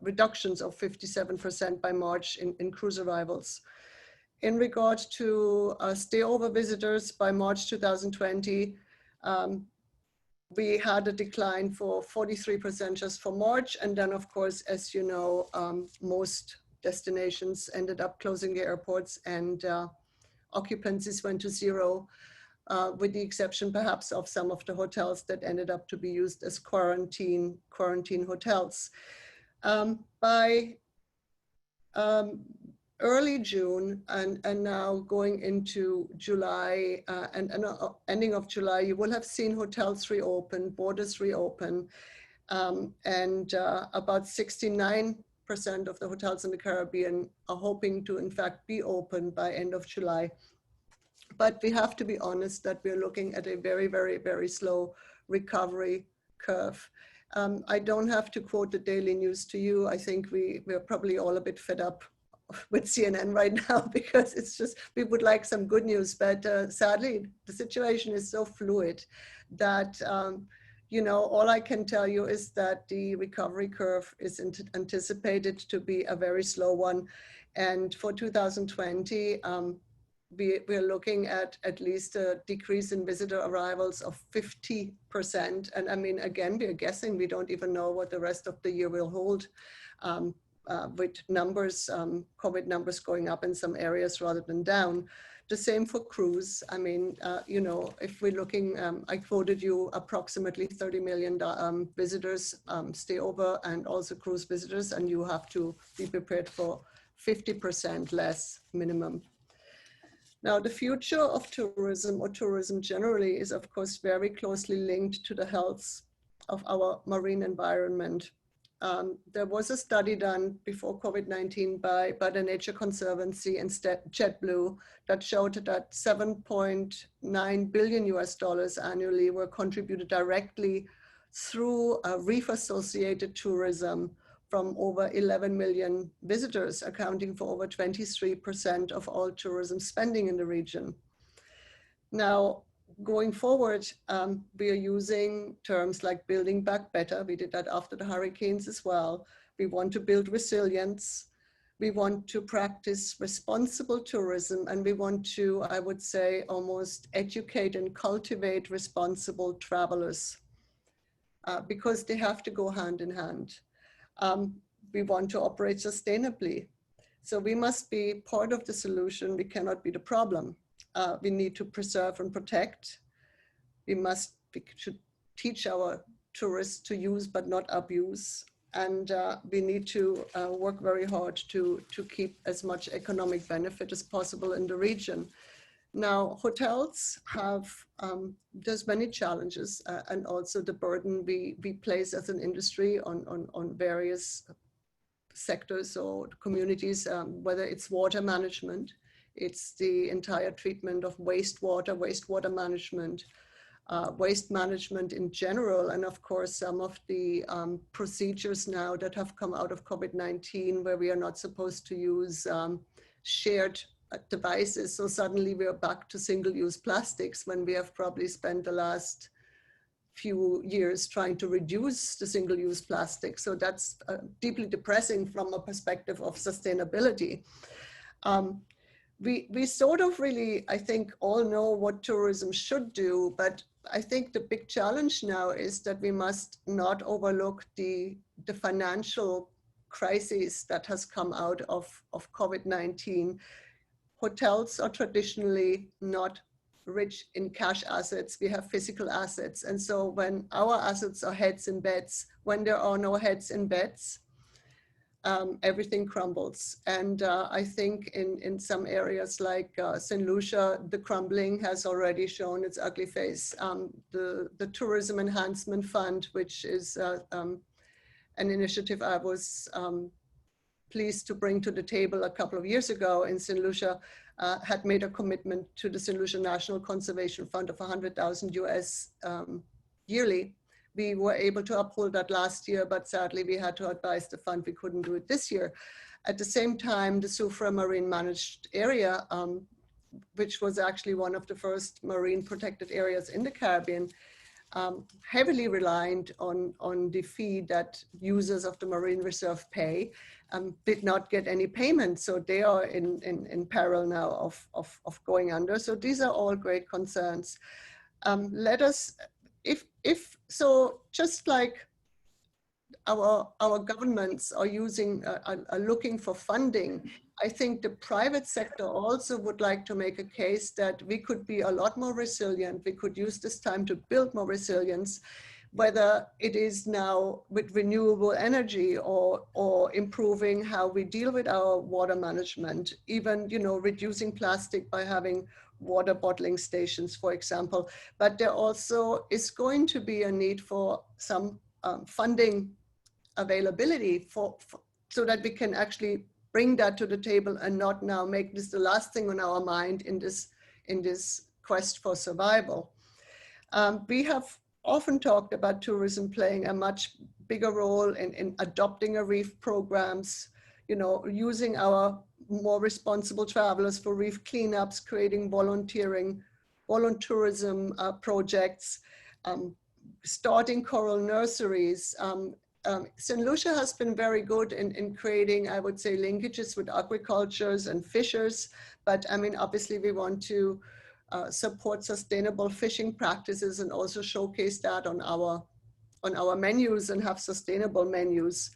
reductions of 57% by March in cruise arrivals. In regard to stayover visitors, by March 2020, we had a decline for 43% just for March. And then, of course, as you know, most destinations ended up closing their airports and occupancies went to zero, with the exception perhaps of some of the hotels that ended up to be used as quarantine hotels. By early June and now going into July and ending of July, you will have seen hotels reopen, borders reopen, and about 69% of the hotels in the Caribbean are hoping to in fact be open by end of July. But we have to be honest that we're looking at a very, very, very slow recovery curve. I don't have to quote the daily news to you. I think we're probably all a bit fed up with CNN right now, because it's just, we would like some good news, but sadly the situation is so fluid that you know, all I can tell you is that the recovery curve is anticipated to be a very slow one, and for 2020 we're looking at least a decrease in visitor arrivals of 50%. And I mean, again, we're guessing, we don't even know what the rest of the year will hold. With numbers, COVID numbers going up in some areas rather than down. The same for cruise. I mean, you know, if we're looking, I quoted you approximately 30 million visitors stay over, and also cruise visitors, and you have to be prepared for 50% less minimum. Now, the future of tourism, or tourism generally, is of course very closely linked to the health our marine environment. There was a study done before COVID-19 by the Nature Conservancy and JetBlue that showed that $7.9 billion annually were contributed directly through reef-associated tourism from over 11 million visitors, accounting for over 23% of all tourism spending in the region. Now, going forward, we are using terms like building back better. We did that after the hurricanes as well. We want to build resilience. We want to practice responsible tourism, and we want to, I would say, almost educate and cultivate responsible travelers because they have to go hand in hand. We want to operate sustainably. So we must be part of the solution. We cannot be the problem. We need to preserve and protect. We should teach our tourists to use but not abuse. And we need to work very hard to keep as much economic benefit as possible in the region. Now, hotels have, there's many challenges and also the burden we place as an industry on various sectors or communities, whether it's water management, it's the entire treatment of wastewater management, waste management in general, and of course some of the procedures now that have come out of COVID-19 where we are not supposed to use shared devices. So suddenly we are back to single-use plastics when we have probably spent the last few years trying to reduce the single-use plastic. So that's deeply depressing from a perspective of sustainability. We sort of really, I think, all know what tourism should do, but I think the big challenge now is that we must not overlook the financial crisis that has come out of COVID-19. Hotels are traditionally not rich in cash assets. We have physical assets. And so when our assets are heads in beds, when there are no heads in beds, everything crumbles. And I think in some areas like St. Lucia, the crumbling has already shown its ugly face. The Tourism Enhancement Fund, which is an initiative I was pleased to bring to the table a couple of years ago in St. Lucia, had made a commitment to the St. Lucia National Conservation Fund of $100,000 US yearly. We were able to uphold that last year, but sadly we had to advise the fund we couldn't do it this year. At the same time, the Soufrière Marine Managed Area, which was actually one of the first marine protected areas in the Caribbean, heavily reliant on the fee that users of the marine reserve pay, did not get any payment. So they are in peril now of going under. So these are all great concerns. Let us, so just like our governments are looking for funding, I think the private sector also would like to make a case that we could be a lot more resilient. We could use this time to build more resilience, whether it is now with renewable energy or improving how we deal with our water management, even, you know, reducing plastic by having water bottling stations, for example. But there also is going to be a need for some funding availability so that we can actually bring that to the table and not now make this the last thing on our mind in this quest for survival. We have often talked about tourism playing a much bigger role in adopting a reef programs, you know, using our more responsible travelers for reef cleanups, creating volunteerism projects, starting coral nurseries. St. Lucia has been very good in creating, I would say, linkages with aquacultures and fishers, but I mean, obviously we want to support sustainable fishing practices and also showcase that on our menus and have sustainable menus.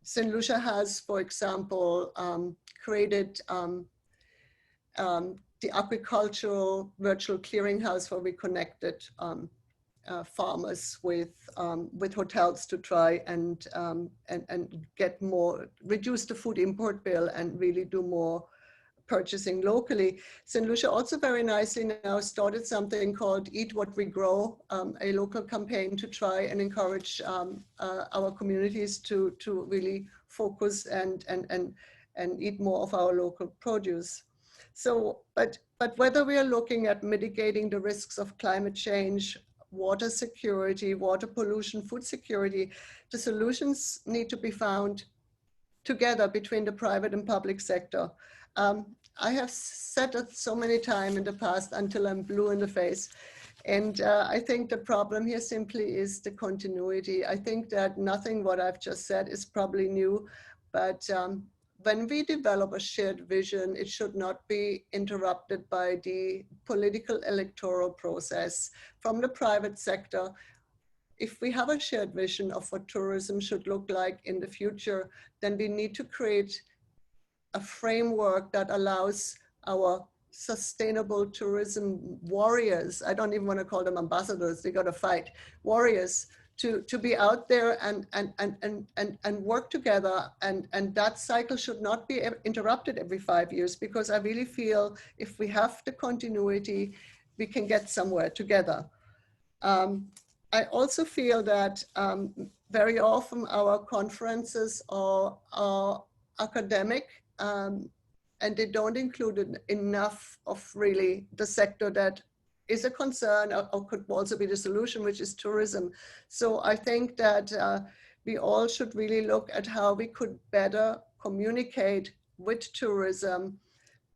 St. Lucia has, for example, created the aquacultural virtual clearinghouse where we connected farmers with hotels to try and get more, reduce the food import bill and really do more purchasing locally. St. Lucia also very nicely now started something called Eat What We Grow, a local campaign to try and encourage our communities to really focus and eat more of our local produce. So, but whether we are looking at mitigating the risks of climate change, water security, water pollution, food security, the solutions need to be found together between the private and public sector. I have said it so many times in the past until I'm blue in the face. And I think the problem here simply is the continuity. I think that nothing what I've just said is probably new, but when we develop a shared vision, it should not be interrupted by the political electoral process from the private sector. If we have a shared vision of what tourism should look like in the future, then we need to create a framework that allows our sustainable tourism warriors, I don't even want to call them ambassadors, they got to fight, warriors, to be out there and work together. And that cycle should not be interrupted every 5 years, because I really feel if we have the continuity, we can get somewhere together. I also feel that very often our conferences are academic, and they don't include enough of really the sector that is a concern or could also be the solution, which is tourism. So I think that we all should really look at how we could better communicate with tourism,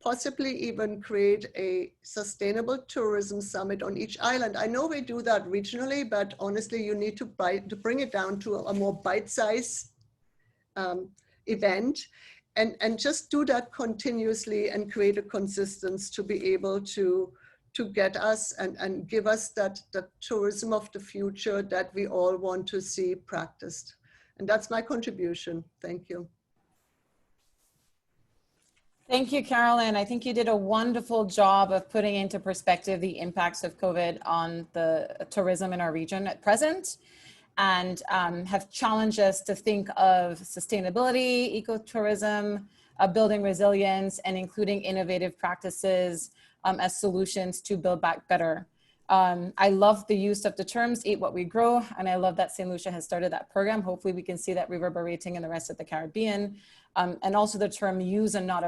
possibly even create a sustainable tourism summit on each island. I know we do that regionally, but honestly, you need to bring it down to a more bite-sized event. And just do that continuously and create a consistency to be able to get us and give us that tourism of the future that we all want to see practiced. And that's my contribution. Thank you. Thank you, Karolin. I think you did a wonderful job of putting into perspective the impacts of COVID on the tourism in our region at present, and have challenged us to think of sustainability, ecotourism, building resilience, and including innovative practices as solutions to build back better. I love the use of the terms Eat What We Grow, and I love that St. Lucia has started that program. Hopefully we can see that reverberating in the rest of the Caribbean. And also the term use and not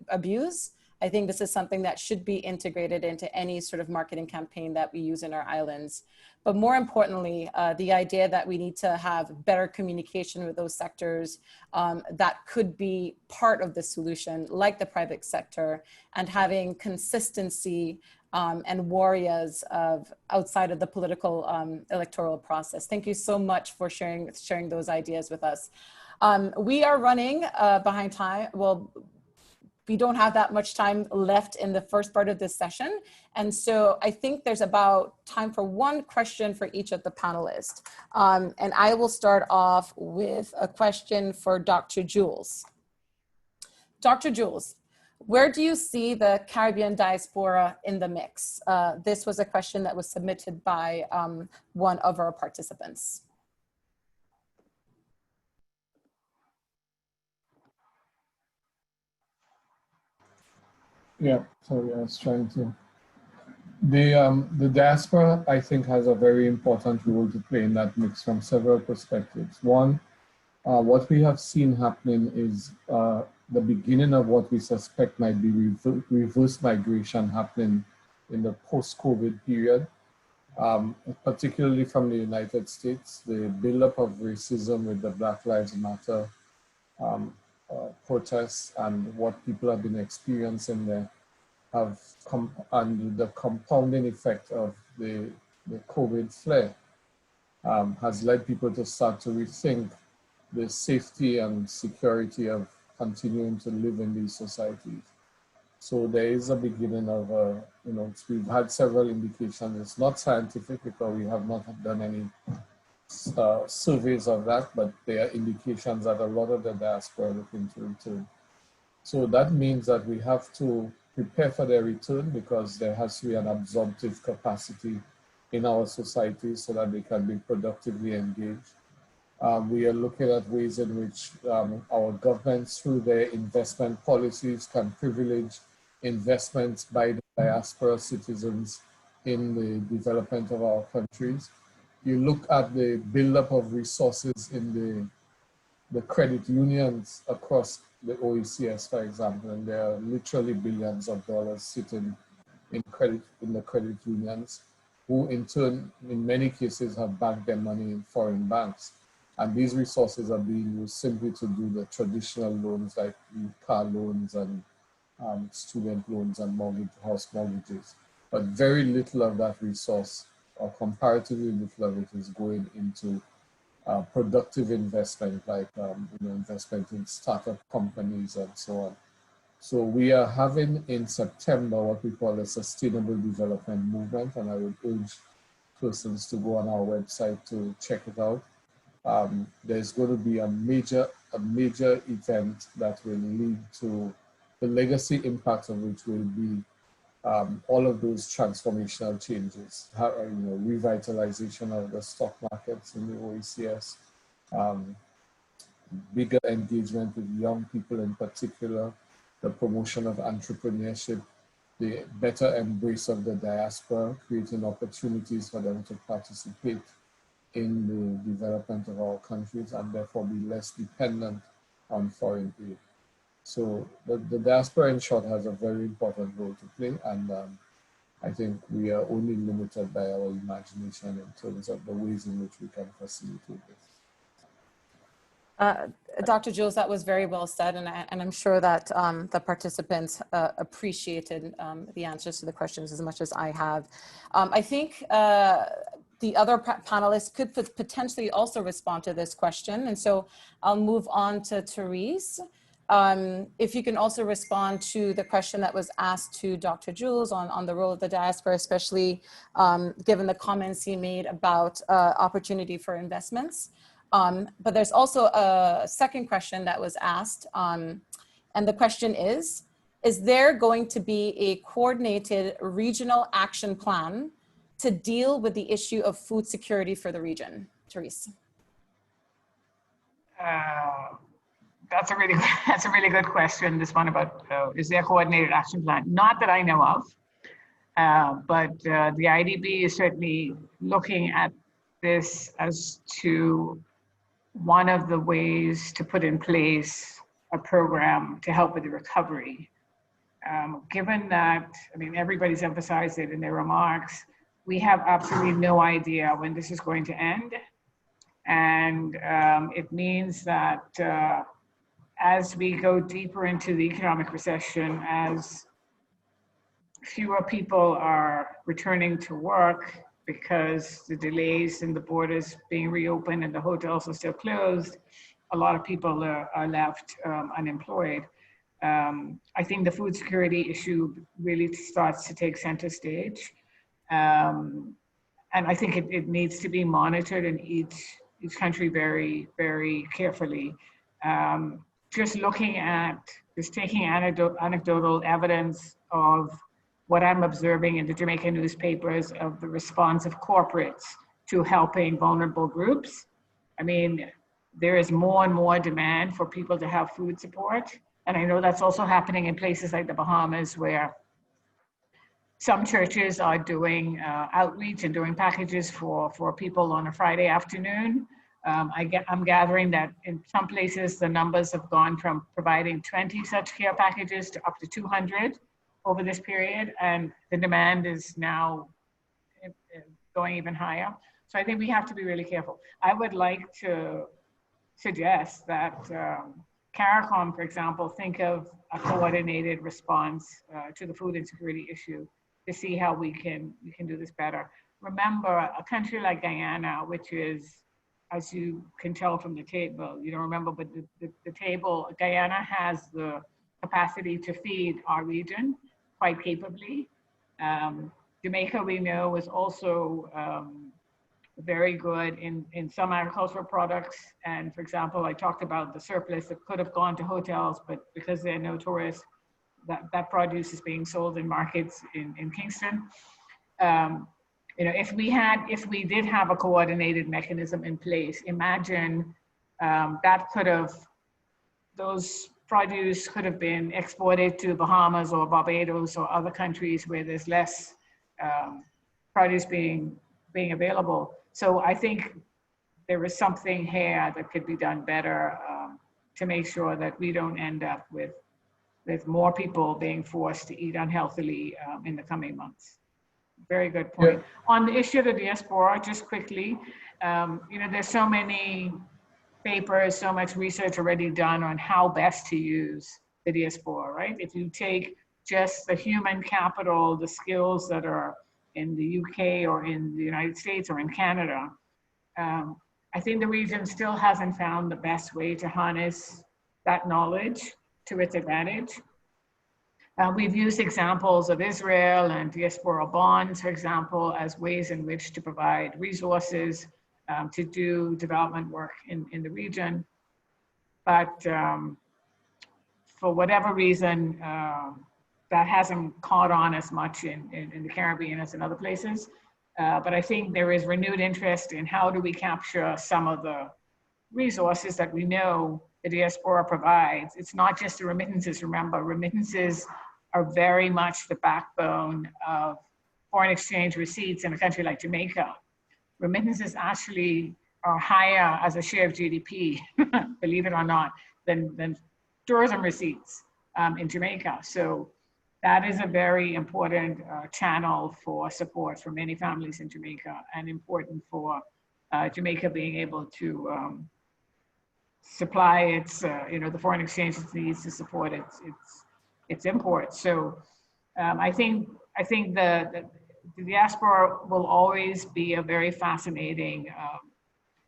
abuse. I think this is something that should be integrated into any sort of marketing campaign that we use in our islands. But more importantly, the idea that we need to have better communication with those sectors that could be part of the solution, like the private sector, and having consistency and warriors outside of the political electoral process. Thank you so much for sharing those ideas with us. We are running behind time. Well, we don't have that much time left in the first part of this session. And so I think there's about time for one question for each of the panelists. And I will start off with a question for Dr. Jules. Dr. Jules, where do you see the Caribbean diaspora in the mix? This was a question that was submitted by one of our participants. Yeah, sorry, I was trying to. The diaspora, I think, has a very important role to play in that mix from several perspectives. One, what we have seen happening is the beginning of what we suspect might be reverse migration happening in the post-COVID period, particularly from the United States. The buildup of racism with the Black Lives Matter protests and what people have been experiencing there have come under the compounding effect of the COVID flare has led people to start to rethink the safety and security of continuing to live in these societies. So there is a beginning of, you know, we've had several indications. It's not scientific because we have not done any surveys of that, but there are indications that a lot of the diaspora are looking to return. So that means that we have to prepare for their return, because there has to be an absorptive capacity in our society so that they can be productively engaged. We are looking at ways in which our governments, through their investment policies, can privilege investments by the diaspora citizens in the development of our countries. You look at the buildup of resources in the credit unions across the OECS, for example, and there are literally billions of dollars sitting in the credit unions, who in turn, in many cases, have banked their money in foreign banks. And these resources are being used simply to do the traditional loans like car loans and student loans and house mortgages. But very little of that resource, or comparatively little of it, is going into productive investment, like investment in startup companies and so on. So we are having in September what we call a sustainable development movement, and I would urge persons to go on our website to check it out. There's going to be a major event that will lead to the legacy impact of which will be all of those transformational changes, revitalization of the stock markets in the OECS, bigger engagement with young people in particular, the promotion of entrepreneurship, the better embrace of the diaspora, creating opportunities for them to participate in the development of our countries and therefore be less dependent on foreign aid. So the diaspora, in short, has a very important role to play, and I think we are only limited by our imagination in terms of the ways in which we can facilitate this. Dr. Jules, that was very well said, and I'm sure that the participants appreciated the answers to the questions as much as I have. I think the other panelists could potentially also respond to this question, and so I'll move on to Therese. If you can also respond to the question that was asked to Dr. Jules on the role of the diaspora, especially given the comments he made about opportunity for investments. But there's also a second question that was asked, and the question is there going to be a coordinated regional action plan to deal with the issue of food security for the region? Therese. That's a really good question. This one about is there a coordinated action plan? Not that I know of, but the IDB is certainly looking at this as to one of the ways to put in place a program to help with the recovery. Given that, I mean, everybody's emphasized it in their remarks, we have absolutely no idea when this is going to end. And it means that as we go deeper into the economic recession, as fewer people are returning to work because the delays in the borders being reopened and the hotels are still closed, a lot of people are left unemployed. I think the food security issue really starts to take center stage. And I think it needs to be monitored in each country very, very carefully. Just taking anecdotal evidence of what I'm observing in the Jamaican newspapers of the response of corporates to helping vulnerable groups. I mean, there is more and more demand for people to have food support. And I know that's also happening in places like the Bahamas, where some churches are doing outreach and doing packages for people on a Friday afternoon. I'm gathering that in some places, the numbers have gone from providing 20 such care packages to up to 200 over this period, and the demand is now going even higher. So I think we have to be really careful. I would like to suggest that CARICOM, for example, think of a coordinated response to the food insecurity issue to see how we can do this better. Remember, a country like Guyana, which is, as you can tell from the table, you don't remember, but the table, Guyana has the capacity to feed our region quite capably. Jamaica, we know, is also very good in some agricultural products. And for example, I talked about the surplus that could have gone to hotels, but because there are no tourists, that produce is being sold in markets in Kingston. You know, if we did have a coordinated mechanism in place, imagine those produce could have been exported to Bahamas or Barbados or other countries where there's less produce being available. So I think there is something here that could be done better to make sure that we don't end up with more people being forced to eat unhealthily in the coming months. Very good point. Yeah. On the issue of the diaspora, just quickly, you know, there's so many papers, so much research already done on how best to use the diaspora, right? If you take just the human capital, the skills that are in the UK or in the United States or in Canada, I think the region still hasn't found the best way to harness that knowledge to its advantage. We've used examples of Israel and diaspora bonds, for example, as ways in which to provide resources to do development work in the region. But for whatever reason, that hasn't caught on as much in the Caribbean as in other places. But I think there is renewed interest in how do we capture some of the resources that we know the diaspora provides. It's not just the remittances. Remember, remittances are very much the backbone of foreign exchange receipts in a country like Jamaica. Remittances actually are higher as a share of GDP, believe it or not, than tourism receipts in Jamaica. So that is a very important channel for support for many families in Jamaica, and important for Jamaica being able to supply its, you know, the foreign exchange it needs to support its imports. So I think the diaspora will always be a very fascinating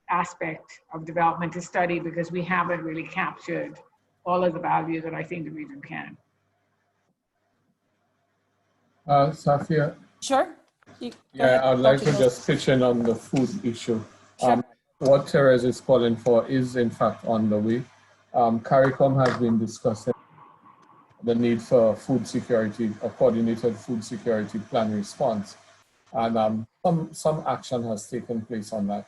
aspect of development to study, because we haven't really captured all of the value that I think the region can. Safiya? Sure. Yeah, I'd like to just pitch in on the food issue. Sure. What Therese is calling for is in fact on the way. CARICOM has been discussing the need for food security, a coordinated food security plan response. And some action has taken place on that.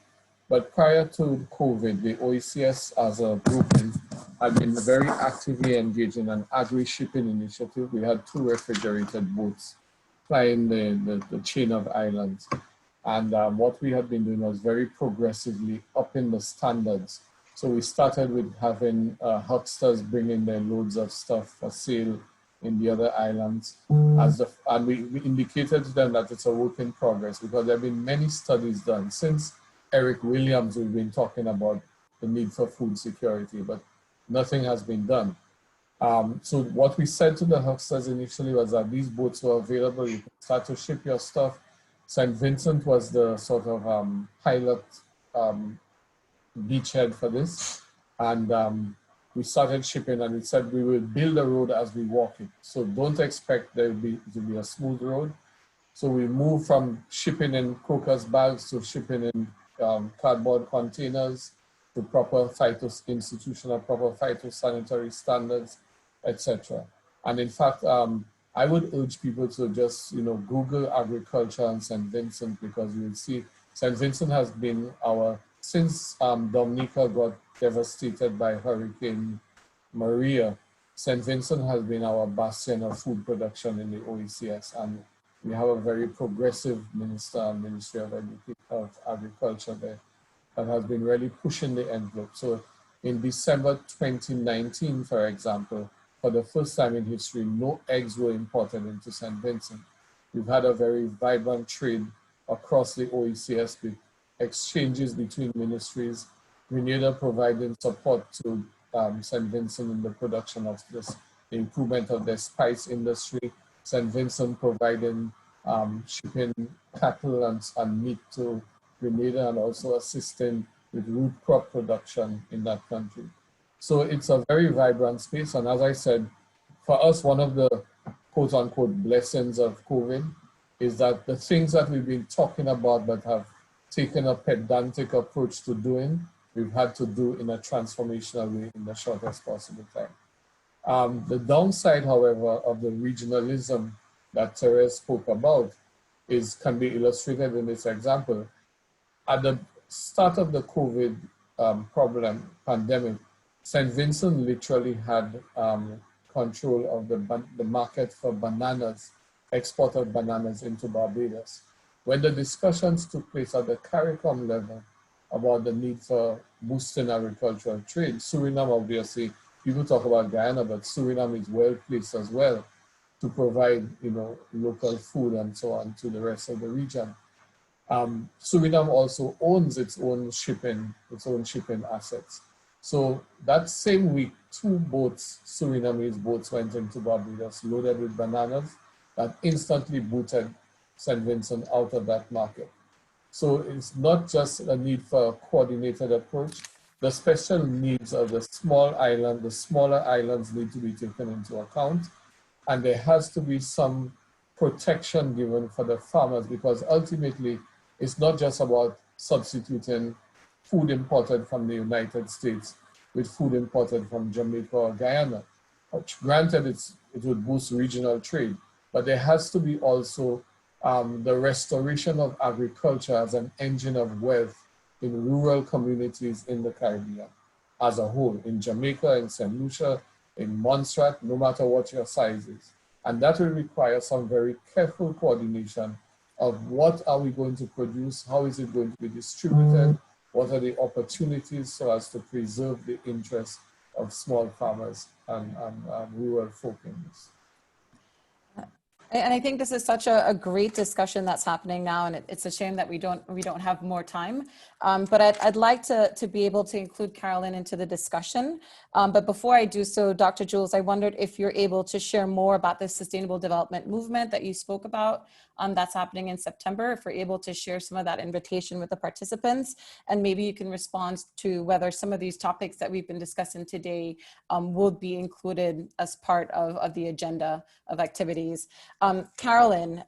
But prior to COVID, the OECS as a grouping had been very actively engaged in an agri-shipping initiative. We had 2 refrigerated boats flying the chain of islands. And what we had been doing was very progressively upping the standards. So we started with having hucksters bringing their loads of stuff for sale in the other islands. And we indicated to them that it's a work in progress, because there have been many studies done. Since Eric Williams, we've been talking about the need for food security, but nothing has been done. So what we said to the hucksters initially was that these boats were available, you can start to ship your stuff. St. Vincent was the sort of pilot beachhead for this. And we started shipping, and we said we will build a road as we walk it. So don't expect there to be a smooth road. So we moved from shipping in crocus bags to shipping in cardboard containers to proper institutional proper phytosanitary standards, etc. And in fact, I would urge people to just, you know, Google agriculture and St. Vincent, because you will see St. Vincent has been since Dominica got devastated by Hurricane Maria, St. Vincent has been our bastion of food production in the OECS, and we have a very progressive Ministry of Agriculture there that has been really pushing the envelope. So in December 2019, for example, for the first time in history, no eggs were imported into St. Vincent. We've had a very vibrant trade across the OECS with exchanges between ministries, Grenada providing support to St. Vincent in the production of the improvement of their spice industry, St. Vincent providing shipping cattle and meat to Grenada, and also assisting with root crop production in that country. So it's a very vibrant space. And as I said, for us, one of the quote unquote blessings of COVID is that the things that we've been talking about but have taken a pedantic approach to doing, we've had to do in a transformational way in the shortest possible time. The downside, however, of the regionalism that Therese spoke about can be illustrated in this example. At the start of the COVID pandemic, St. Vincent literally had control of the market for bananas, export of bananas into Barbados. When the discussions took place at the CARICOM level about the need for boosting agricultural trade, Suriname, obviously, people talk about Guyana, but Suriname is well placed as well to provide, local food and so on to the rest of the region. Suriname also owns its own shipping assets. So that same week, 2 boats, Surinamese boats, went into Barbados loaded with bananas that instantly booted St. Vincent out of that market. So it's not just a need for a coordinated approach. The special needs of the smaller islands need to be taken into account. And there has to be some protection given for the farmers, because ultimately it's not just about substituting food imported from the United States with food imported from Jamaica or Guyana. Granted, it would boost regional trade, but there has to be also the restoration of agriculture as an engine of wealth in rural communities in the Caribbean as a whole, in Jamaica, in St. Lucia, in Montserrat, no matter what your size is. And that will require some very careful coordination of what are we going to produce, how is it going to be distributed, what are the opportunities so as to preserve the interests of small farmers and rural folk in this. And I think this is such a great discussion that's happening now, and it's a shame that we don't have more time. But I'd like to be able to include Karolin into the discussion. But before I do so, Dr. Jules, I wondered if you're able to share more about the sustainable development movement that you spoke about that's happening in September, if we're able to share some of that invitation with the participants, and maybe you can respond to whether some of these topics that we've been discussing today will be included as part of the agenda of activities. Karolin,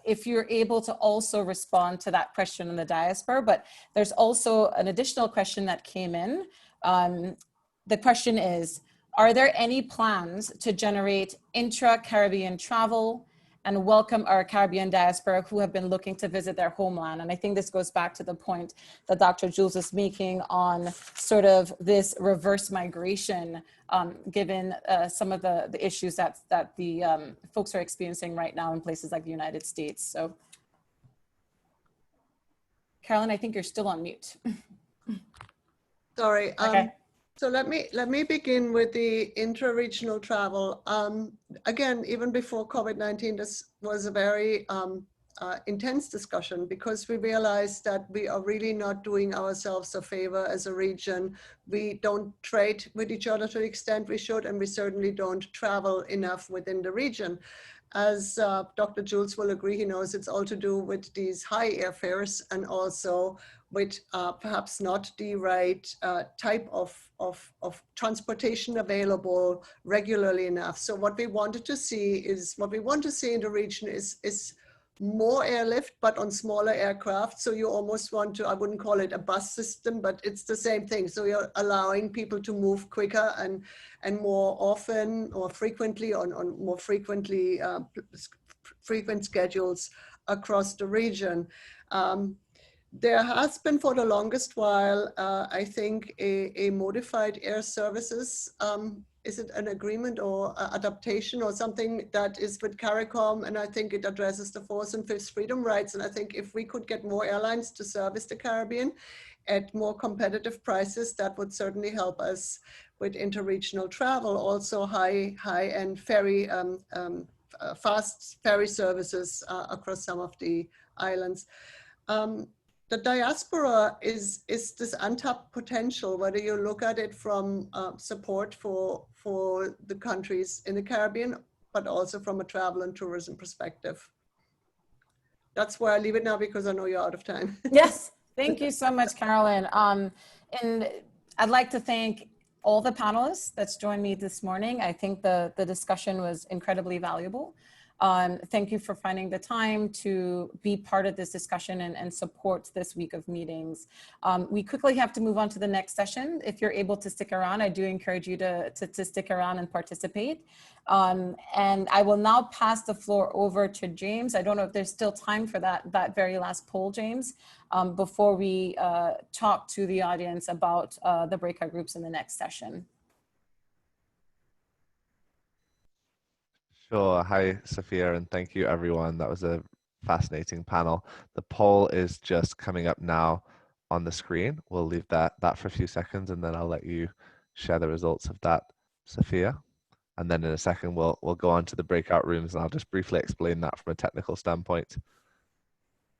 if you're able to also respond to that question in the diaspora, but there's also an additional question that came in. The question is, are there any plans to generate intra-Caribbean travel and welcome our Caribbean diaspora who have been looking to visit their homeland? And I think this goes back to the point that Dr. Jules is making on sort of this reverse migration, given some of the issues that the folks are experiencing right now in places like the United States. So, Karolin, I think you're still on mute. Sorry. Okay. So let me begin with the intra-regional travel. Again, even before COVID-19, this was a very intense discussion, because we realized that we are really not doing ourselves a favor as a region. We don't trade with each other to the extent we should, and we certainly don't travel enough within the region. As Dr. Jules will agree, he knows it's all to do with these high airfares and also with perhaps not the right type of transportation available regularly enough. So what we wanted to see is, what we want to see in the region is more airlift, but on smaller aircraft. So you almost want to, I wouldn't call it a bus system, but it's the same thing. So you're allowing people to move quicker and more often or frequently on more frequently frequent schedules across the region. There has been for the longest while, I think, a modified air services. Is it an agreement or adaptation or something that is with CARICOM? And I think it addresses the 4th and 5th freedom rights. And I think if we could get more airlines to service the Caribbean at more competitive prices, that would certainly help us with interregional travel. Also high-end ferry, fast ferry services across some of the islands. The diaspora is this untapped potential, whether you look at it from support for the countries in the Caribbean, but also from a travel and tourism perspective. That's where I leave it now, because I know you're out of time. Yes, thank you so much, Karolin. And I'd like to thank all the panelists that's joined me this morning. I think the discussion was incredibly valuable. Thank you for finding the time to be part of this discussion and support this week of meetings. We quickly have to move on to the next session. If you're able to stick around, I do encourage you to stick around and participate. And I will now pass the floor over to James. I don't know if there's still time for that very last poll, James, before we talk to the audience about the breakout groups in the next session. Sure. Hi, Safiya, and thank you, everyone. That was a fascinating panel. The poll is just coming up now on the screen. We'll leave that for a few seconds, and then I'll let you share the results of that, Safiya. And then in a second, we'll go on to the breakout rooms, and I'll just briefly explain that from a technical standpoint.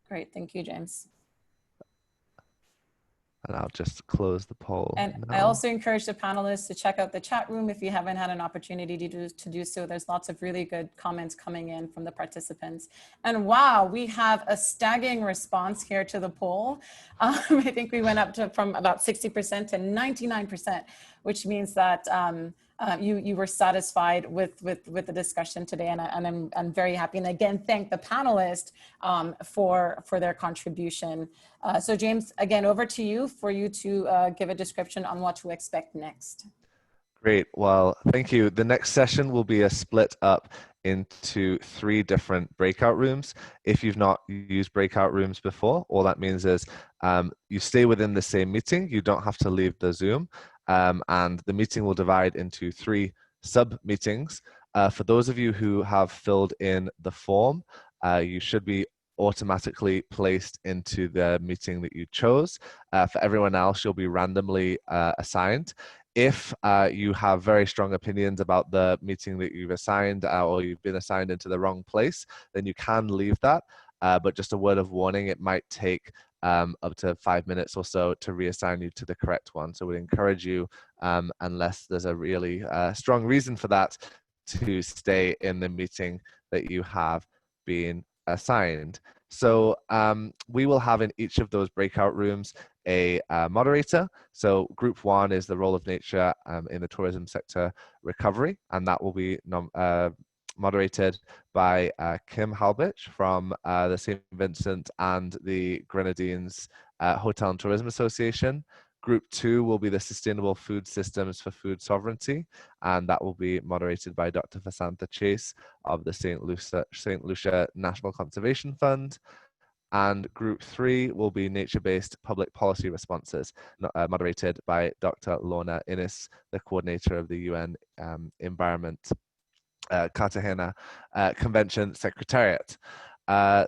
Great. Thank you, James. And I'll just close the poll And now. I also encourage the panelists to check out the chat room if you haven't had an opportunity to do so. There's lots of really good comments coming in from the participants. And wow, we have a staggering response here to the poll. I think we went up from about 60% to 99%, which means that you were satisfied with the discussion today, and I'm very happy. And again, thank the panelists for their contribution. So James, again, over to you for you to give a description on what to expect next. Great. Well, thank you. The next session will be a split up into 3 different breakout rooms. If you've not used breakout rooms before, all that means is you stay within the same meeting. You don't have to leave the Zoom. And the meeting will divide into 3 sub-meetings. For those of you who have filled in the form, you should be automatically placed into the meeting that you chose. For everyone else, you'll be randomly assigned. If you have very strong opinions about the meeting that you've assigned or you've been assigned into the wrong place, then you can leave that. But just a word of warning, it might take up to 5 minutes or so to reassign you to the correct one. So we encourage you, unless there's a really strong reason for that, to stay in the meeting that you have been assigned. So we will have in each of those breakout rooms a moderator. So group 1 is the role of nature in the tourism sector recovery, and that will be moderated by Kim Halbich from the St. Vincent and the Grenadines Hotel and Tourism Association. Group 2 will be the Sustainable Food Systems for Food Sovereignty, and that will be moderated by Dr. Vasantha Chase of the St. Lucia National Conservation Fund. And group 3 will be nature-based public policy responses, moderated by Dr. Lorna Innes, the coordinator of the UN Environment Cartagena Convention Secretariat.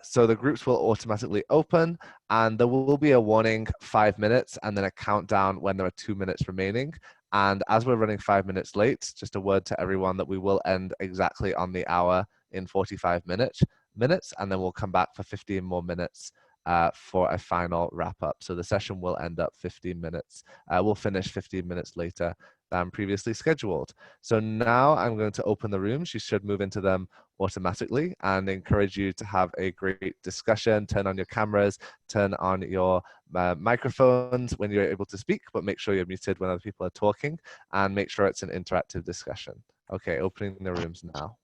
So the groups will automatically open, and there will be a warning 5 minutes and then a countdown when there are 2 minutes remaining. And as we're running 5 minutes late, just a word to everyone that we will end exactly on the hour in 45 minutes, and then we'll come back for 15 more minutes for a final wrap up. So the session will end up 15 minutes. We'll finish 15 minutes later than previously scheduled. So now I'm going to open the rooms. You should move into them automatically, and encourage you to have a great discussion. Turn on your cameras, turn on your microphones when you're able to speak, but make sure you're muted when other people are talking, and make sure it's an interactive discussion. Okay, opening the rooms now.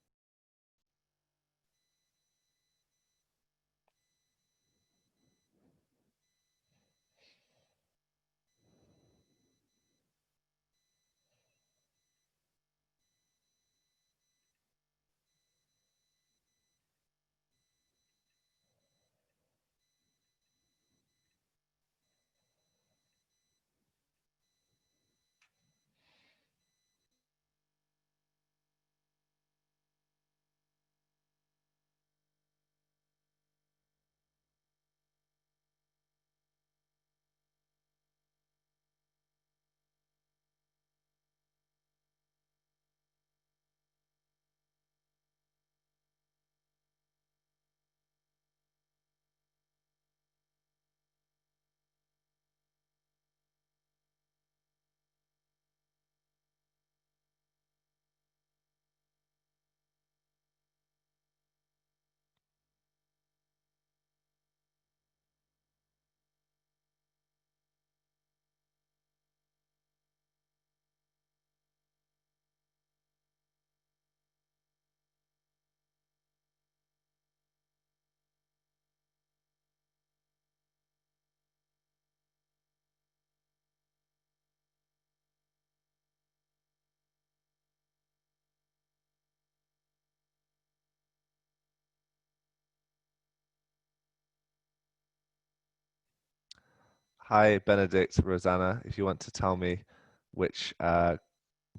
Hi, Benedict, Rosanna. If you want to tell me which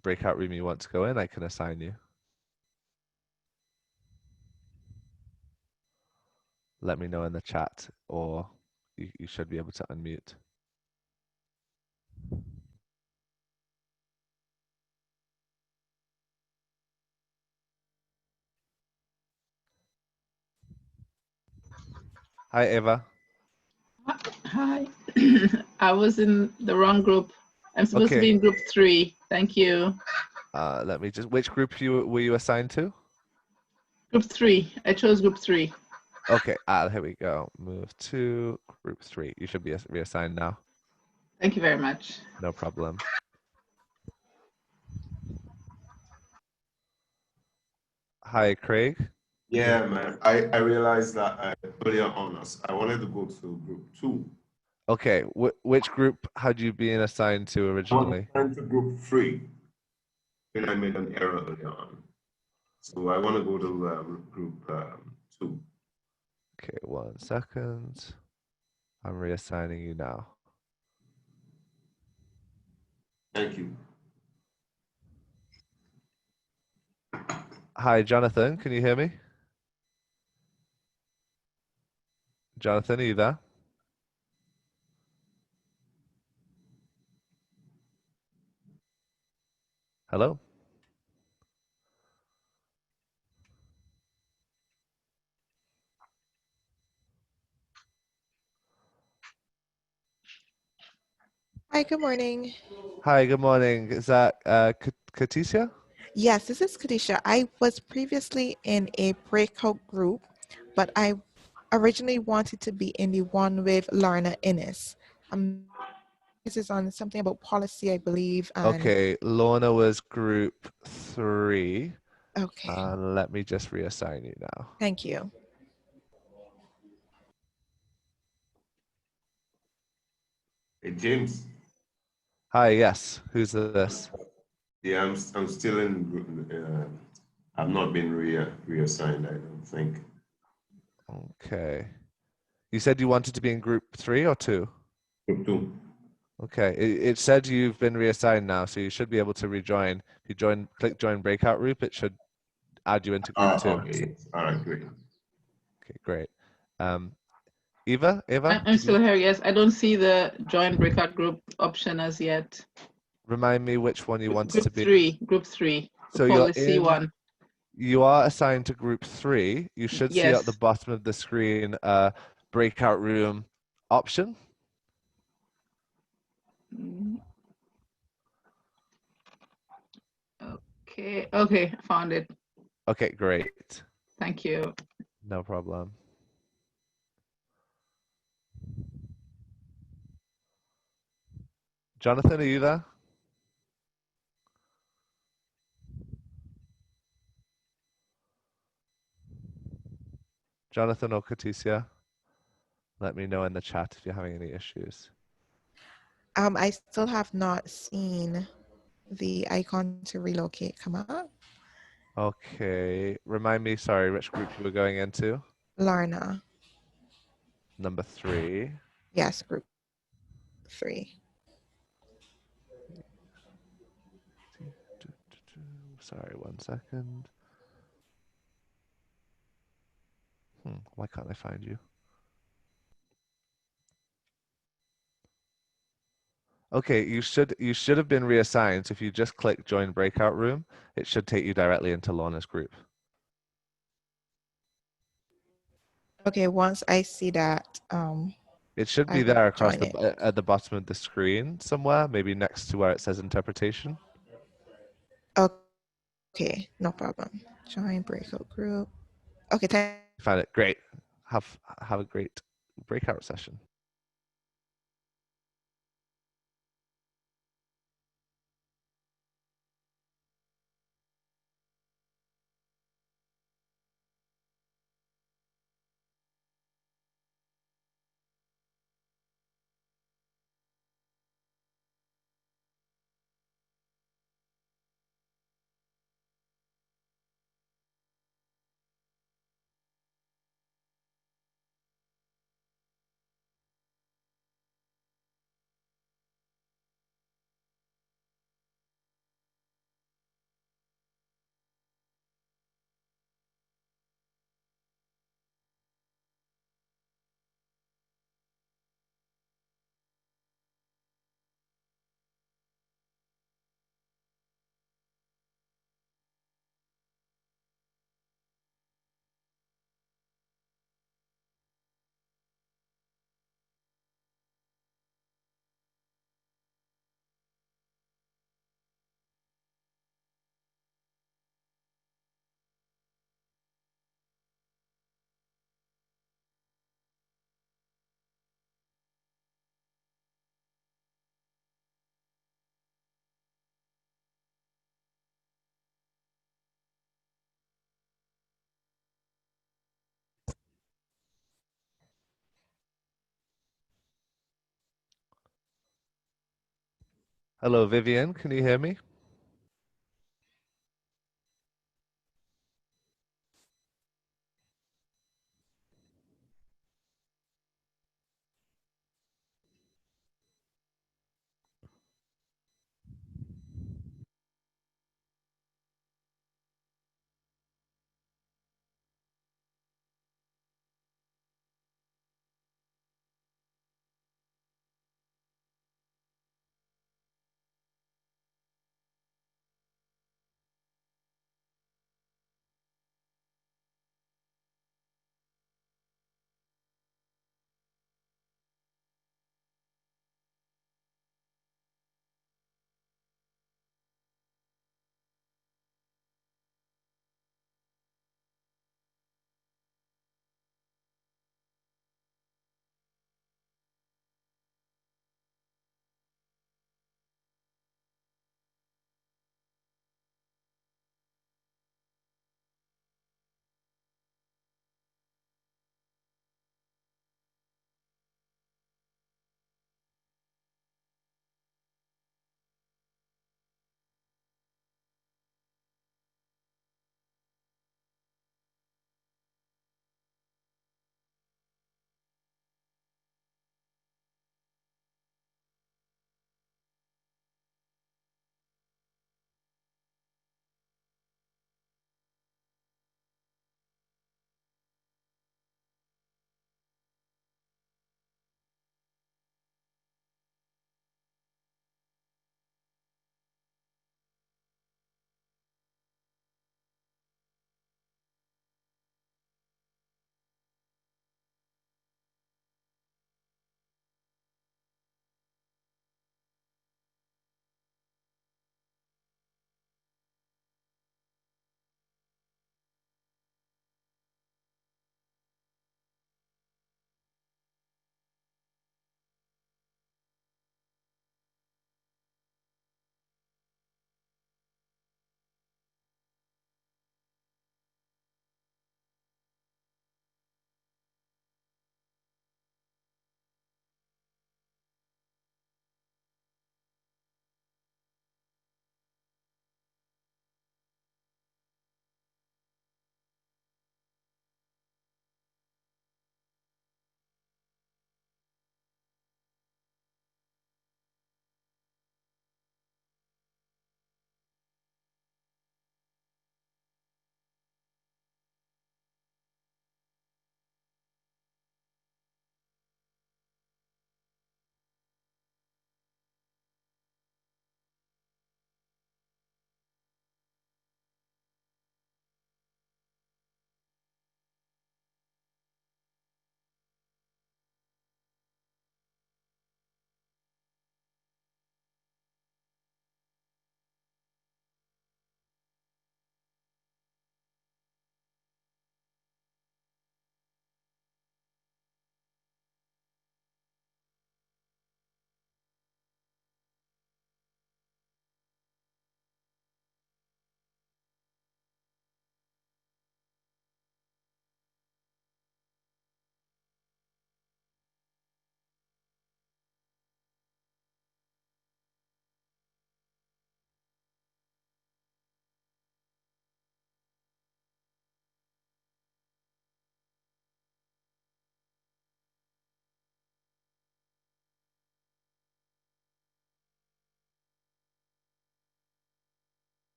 breakout room you want to go in, I can assign you. Let me know in the chat, or you should be able to unmute. Hi, Eva. Hi. I was in the wrong group. I'm supposed to be Okay. in group 3. Thank you. Let me just. Which group were you assigned to? Group 3. I chose group 3. Okay. Here we go. Move to group 3. You should be reassigned now. Thank you very much. No problem. Hi, Craig. Yeah, man. I realized that earlier on, I wanted to go to group 2. Okay. Which group had you been assigned to I was originally? assigned to group 3. Then I made an error earlier on. So I want to go to group 2. Okay, 1 second. I'm reassigning you now. Thank you. Hi, Jonathan. Can you hear me? Jonathan, are you there? Hello? Hi, good morning. Hi, good morning. Is that Katisha? Yes, this is Kadisha. I was previously in a breakout group, but I originally wanted to be in the one with Lorna Innes. This is on something about policy, I believe. And Okay, Lorna was group 3. okay, Let me just reassign you now. thank you. Hey, James. Hi, yes. Who's this? Yeah, I'm still in group. I've not been reassigned, I don't think. Okay. You said you wanted to be in group 3 or 2? Group 2. Okay. It said you've been reassigned now, so you should be able to rejoin. If you click join breakout group, it should add you into group 2. Okay. All right, great. Okay, great. Eva, I'm still here. Yes, I don't see the join breakout group option as yet. remind me which one you wanted to Group be. 3. Group 3. The So you're policy in. one. You are assigned to group 3. You should see at the Yes. bottom of the screen breakout room option. Okay. Okay. Found it. Okay, great. Thank you. No problem. Jonathan, are you there? Jonathan or Katisha? Let me know in the chat if you're having any issues. I still have not seen the icon to relocate come up. Okay. Remind me, sorry, which group you were going into? Lorna. Number 3. Yes, group 3. Sorry, 1 second. Why can't I find you? Okay, you should have been reassigned. So if you just click join breakout room, it should take you directly into Lorna's group. Okay, once I see that, It should I be will there across join it. at the bottom of the screen somewhere, maybe next to where it says interpretation. Okay, no problem. Join breakout group. Okay, thank Find it great. Have a great breakout session. Hello, Vivian. Can you hear me?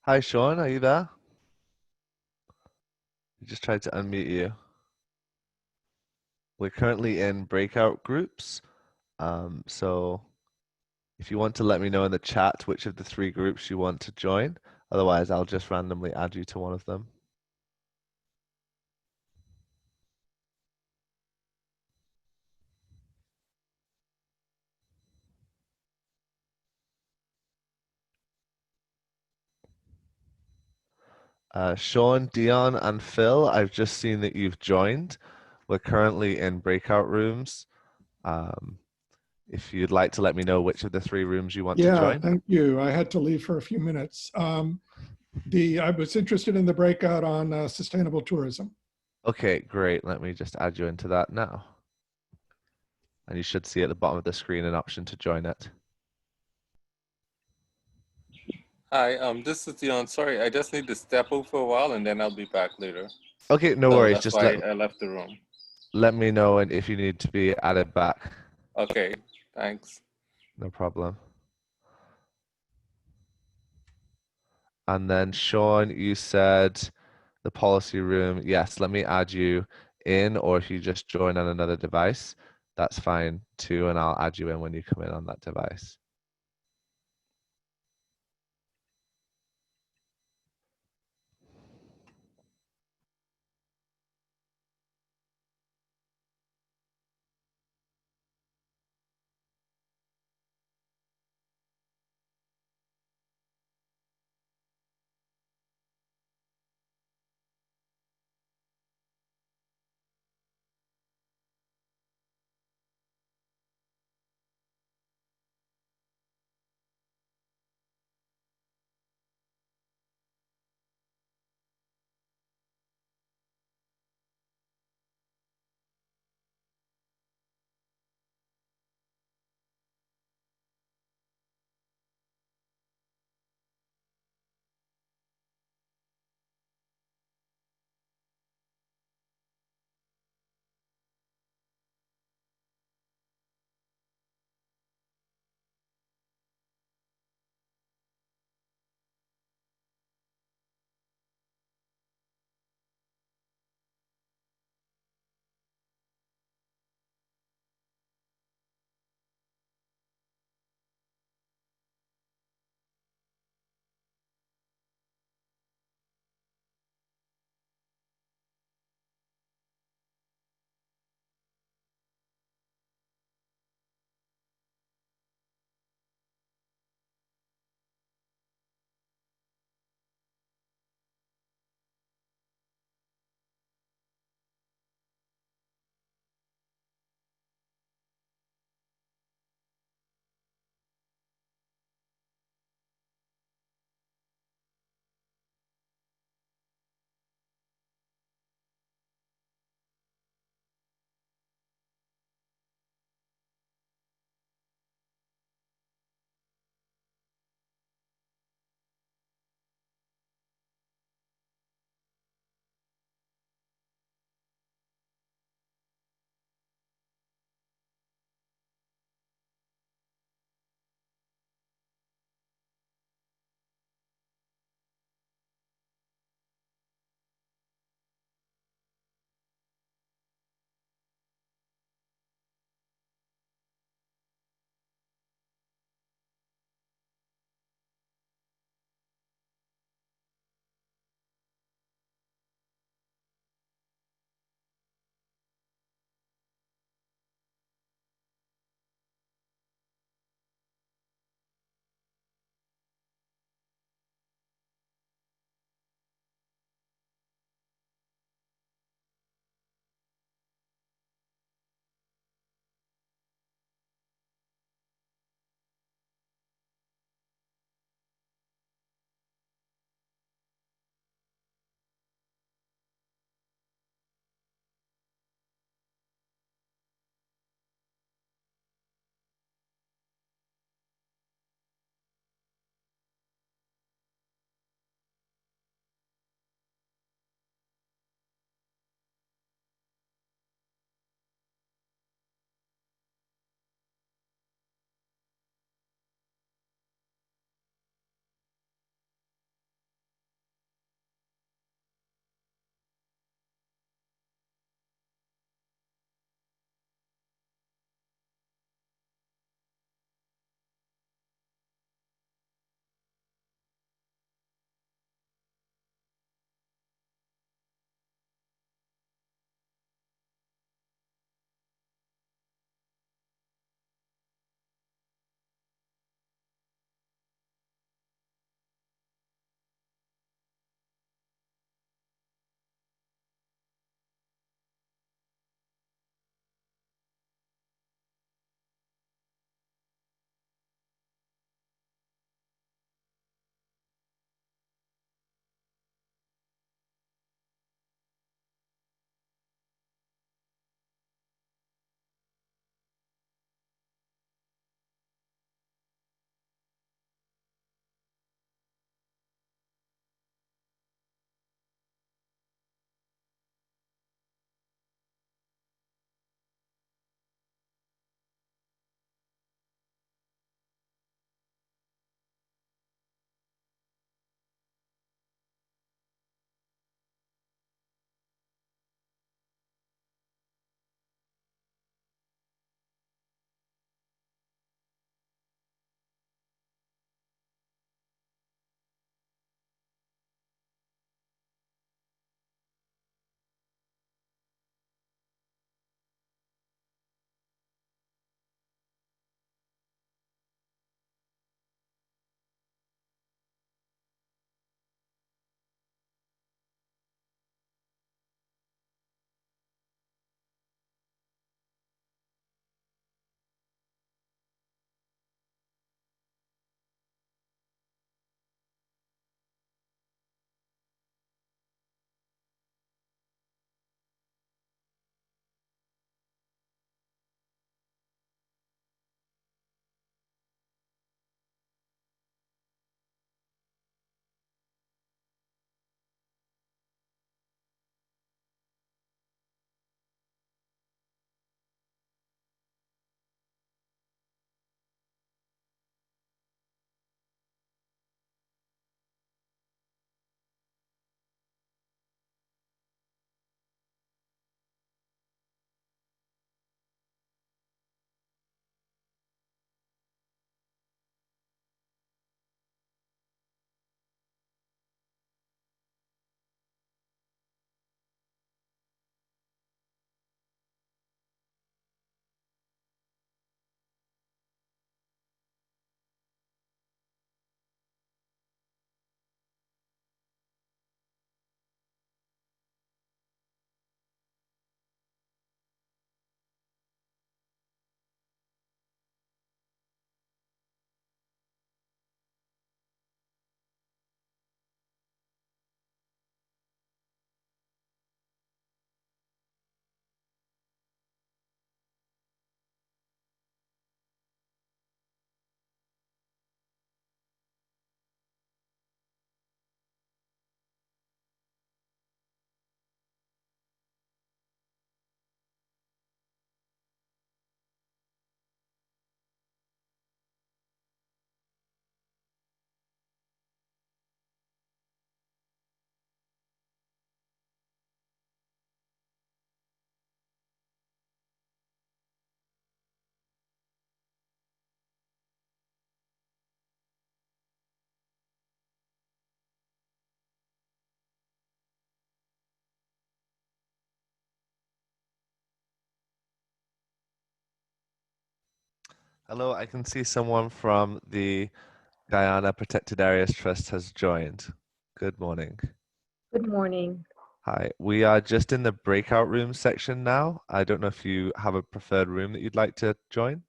Hi, Sean, are you there? I just tried to unmute you. We're currently in breakout groups. So if you want to let me know in the chat which of the 3 groups you want to join, otherwise I'll just randomly add you to one of them. Sean, Dion, and Phil, I've just seen that you've joined. We're currently in breakout rooms. If you'd like to let me know which of the 3 rooms you want to Yeah, join. thank you. I had to leave for a few minutes. I was interested in the breakout on sustainable tourism. Okay, great. Let me just add you into that now. And you should see at the bottom of the screen an option to join it. Hi, this is Dion. Sorry, I just need to step out for a while and then I'll be back later. Okay, no So worries. that's Just why I left the room. let me know and if you need to be added back. Okay, thanks. No problem. And then Sean, you said the policy room. Yes, let me add you in, or if you just join on another device, that's fine too, and I'll add you in when you come in on that device. Hello, I can see someone from the Guyana Protected Areas Trust has joined. Good morning. Good morning. Hi, we are just in the breakout room section now. I don't know if you have a preferred room that you'd like to join.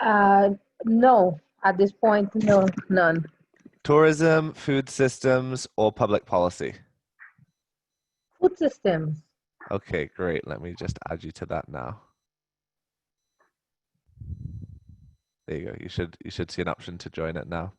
No, at this point, no, none. Tourism, food systems, or public policy? Food systems. Okay, great. Let me just add you to that now. There you go. You should see an option to join it now.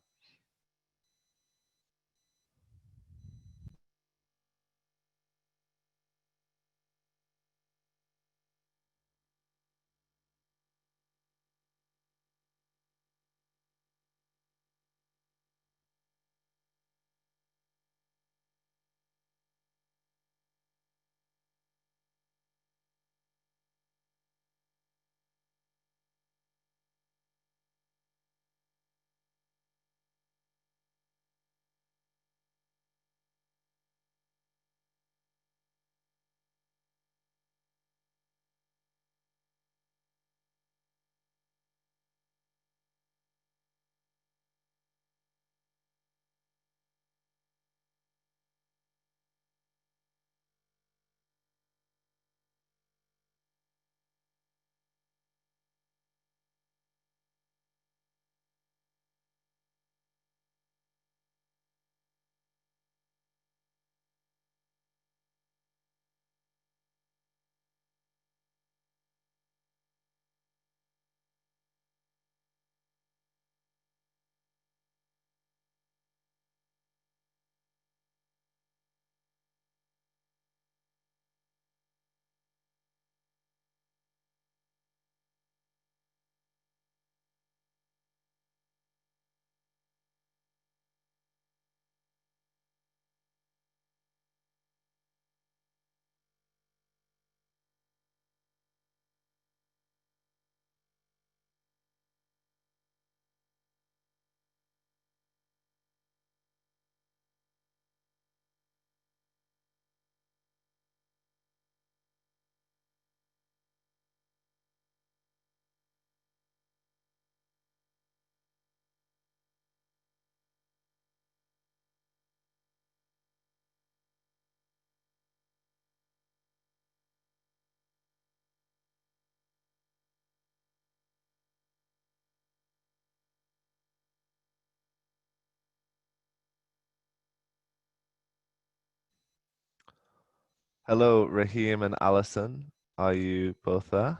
Hello, Raheem and Alison. Are you both there?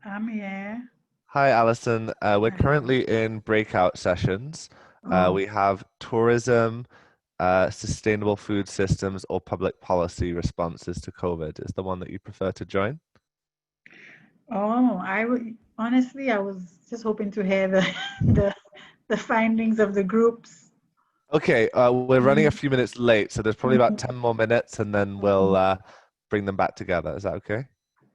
I'm here. Hi, Alison. We're currently in breakout sessions. We have tourism, sustainable food systems, or public policy responses to COVID. Is the one that you prefer to join? Oh, honestly, I was just hoping to hear the findings of the groups. Okay, we're running a few minutes late, so there's probably about 10 more minutes, and then we'll bring them back together. Is that okay?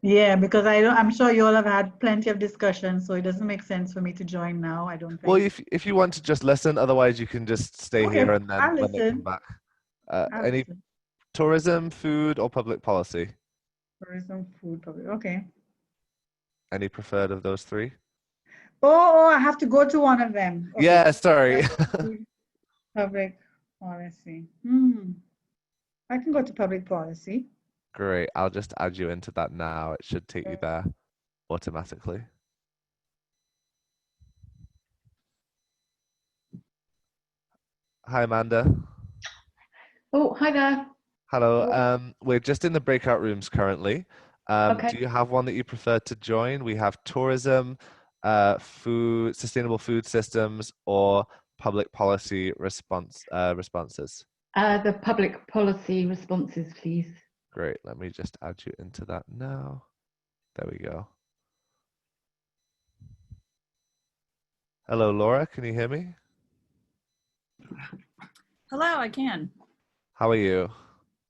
Yeah, because I'm sure you all have had plenty of discussion, so it doesn't make sense for me to join now, I don't think. Well, if you want to just listen, otherwise you can just stay here and then I'll when they come listen. back. I'll Any listen. tourism, food, or public policy? Tourism, food, public. Okay. Any preferred of those three? Oh, I have to go to one of them. Okay. Yeah, sorry. Public policy. I can go to public policy. Great. I'll just add you into that now. It should take you there automatically. Hi, Amanda. Oh, hi there. Hello. We're just in the breakout rooms currently. Okay. Do you have one that you prefer to join? We have tourism, food, sustainable food systems, or public policy responses. The public policy responses, please. Great. Let me just add you into that now. There we go. Hello, Laura. Can you hear me? Hello, I can. How are you?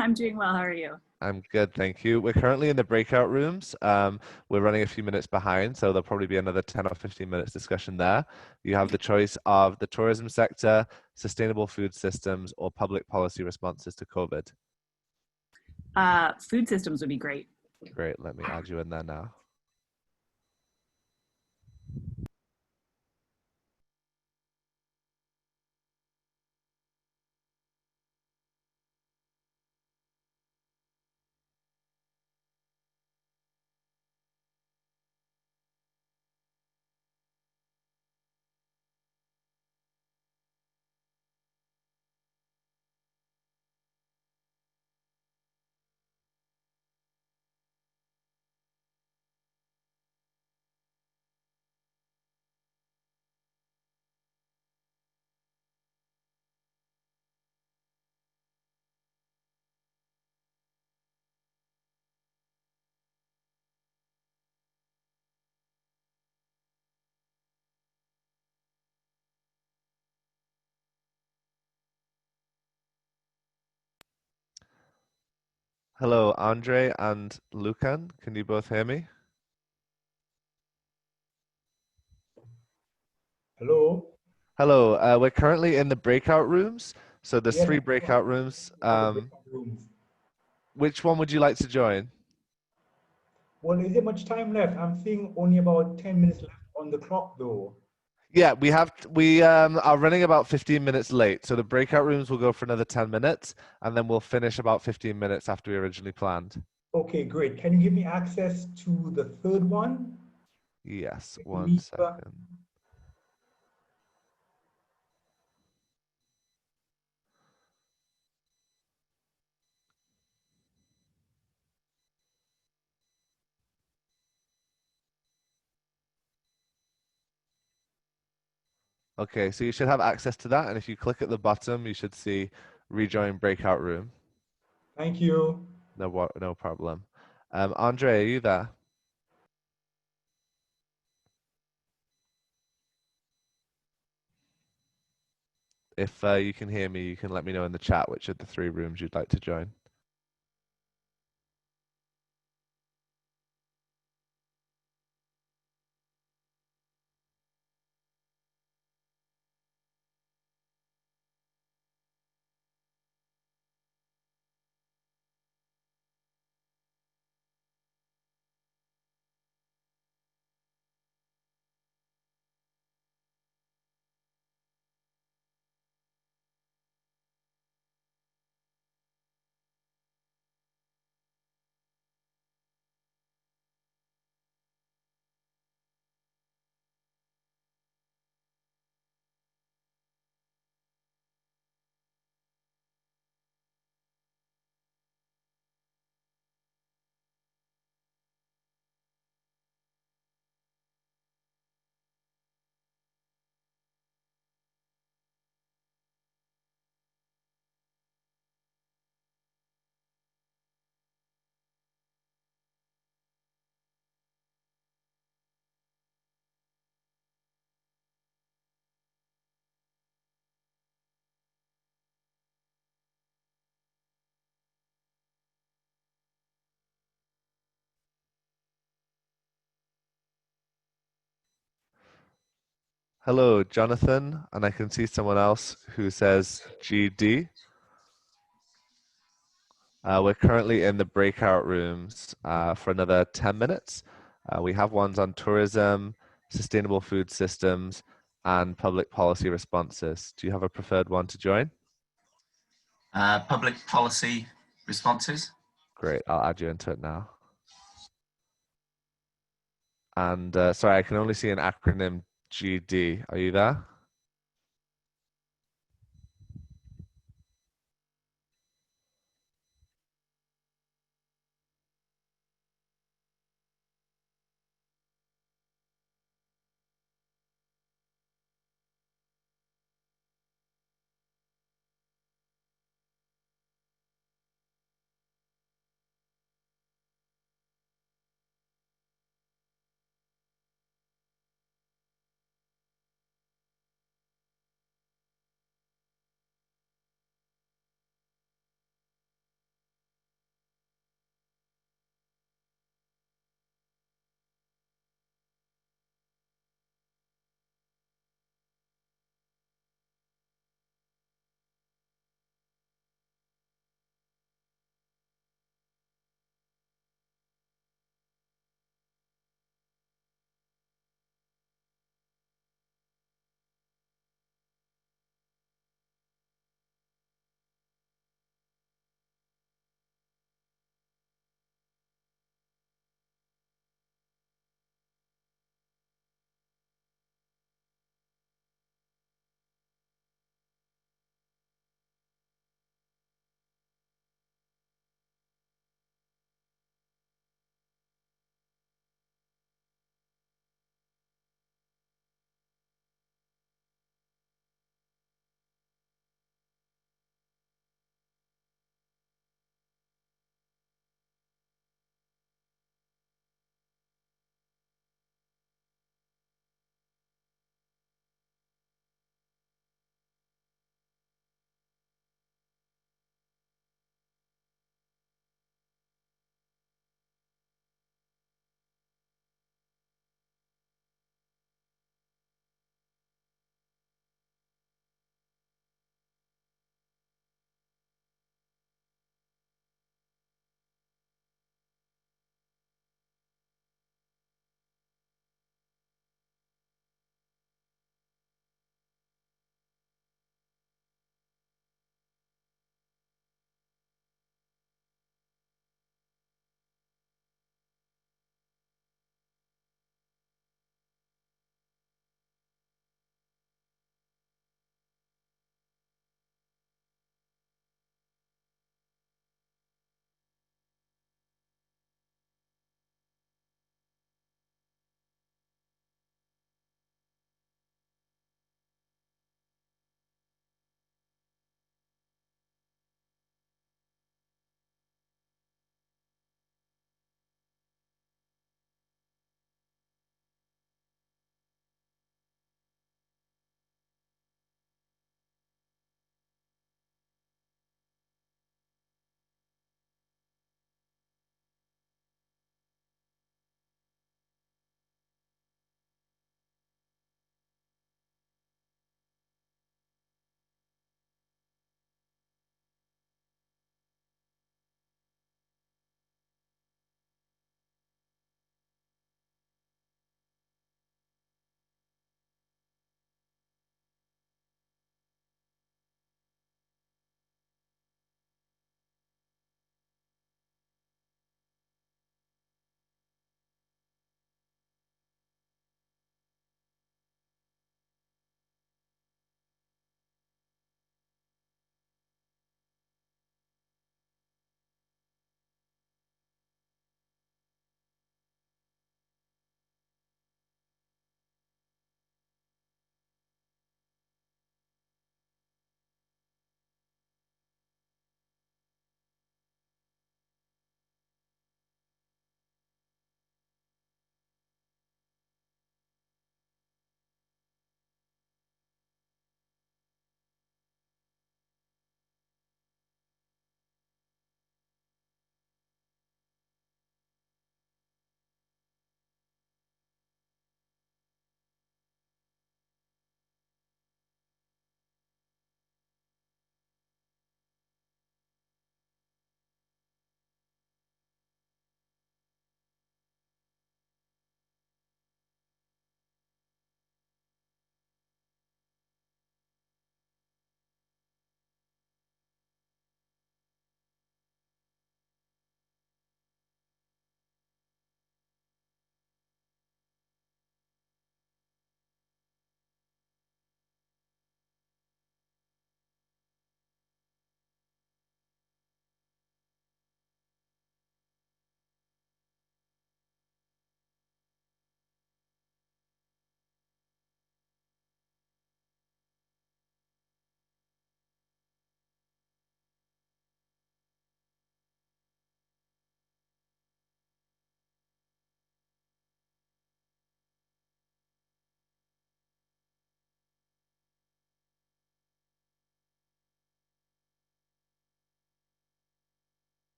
I'm doing well. How are you? I'm good, thank you. We're currently in the breakout rooms. We're running a few minutes behind, so there'll probably be another 10 or 15 minutes discussion there. You have the choice of the tourism sector, sustainable food systems, or public policy responses to COVID. Food systems would be great. Great, let me add you in there now. Hello, Andre and Lucan. Can you both hear me? Hello. Hello. We're currently in the breakout rooms. So there's Yes, three I breakout rooms. know the breakout rooms. Which one would you like to join? Well, is there much time left? I'm seeing only about 10 minutes left on the clock, though. Yeah, we are running about 15 minutes late. So the breakout rooms will go for another 10 minutes, and then we'll finish about 15 minutes after we originally planned. Okay, great. Can you give me access to the third one? Yes, one Meet, second. Okay, so you should have access to that, and if you click at the bottom, you should see rejoin breakout room. Thank you. No problem. Andre, are you there? If you can hear me, you can let me know in the chat which of the three rooms you'd like to join. Hello, Jonathan, and I can see someone else who says GD. We're currently in the breakout rooms for another 10 minutes. We have ones on tourism, sustainable food systems, and public policy responses. Do you have a preferred one to join? Public policy responses. Great, I'll add you into it now. And sorry, I can only see an acronym GD. Are you there?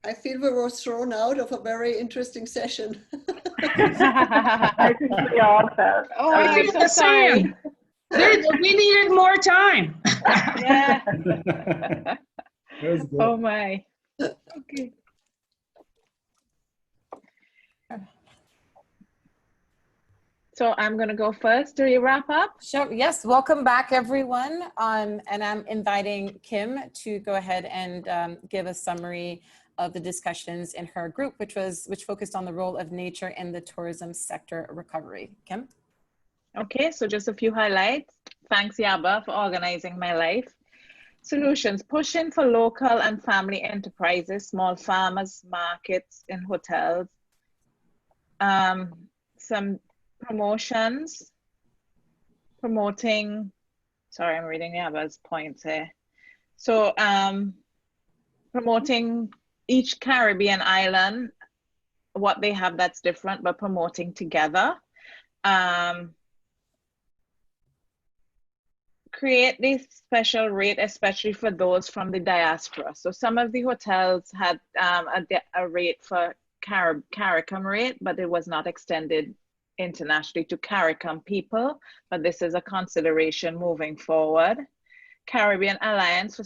I feel we were thrown out of a very interesting session. I think we all felt. Oh, I I'm feel so the sorry. same. We needed more time. Yeah. That was good. Oh my. Okay. So I'm going to go first. Do you wrap up? Sure. Yes. Welcome back, everyone. And I'm inviting Kim to go ahead and give a summary of the discussions in her group, which focused on the role of nature in the tourism sector recovery. Kim? Okay, so just a few highlights. Thanks, Yaba, for organizing my life. Solutions, pushing for local and family enterprises, small farmers, markets, and hotels. Some promotions, promoting, sorry, I'm reading Yaba's points here. So promoting each Caribbean island, what they have that's different, but promoting together. Create this special rate, especially for those from the diaspora. So some of the hotels had a rate for CARICOM rate, but it was not extended internationally to CARICOM people, but this is a consideration moving forward. Caribbean Alliance for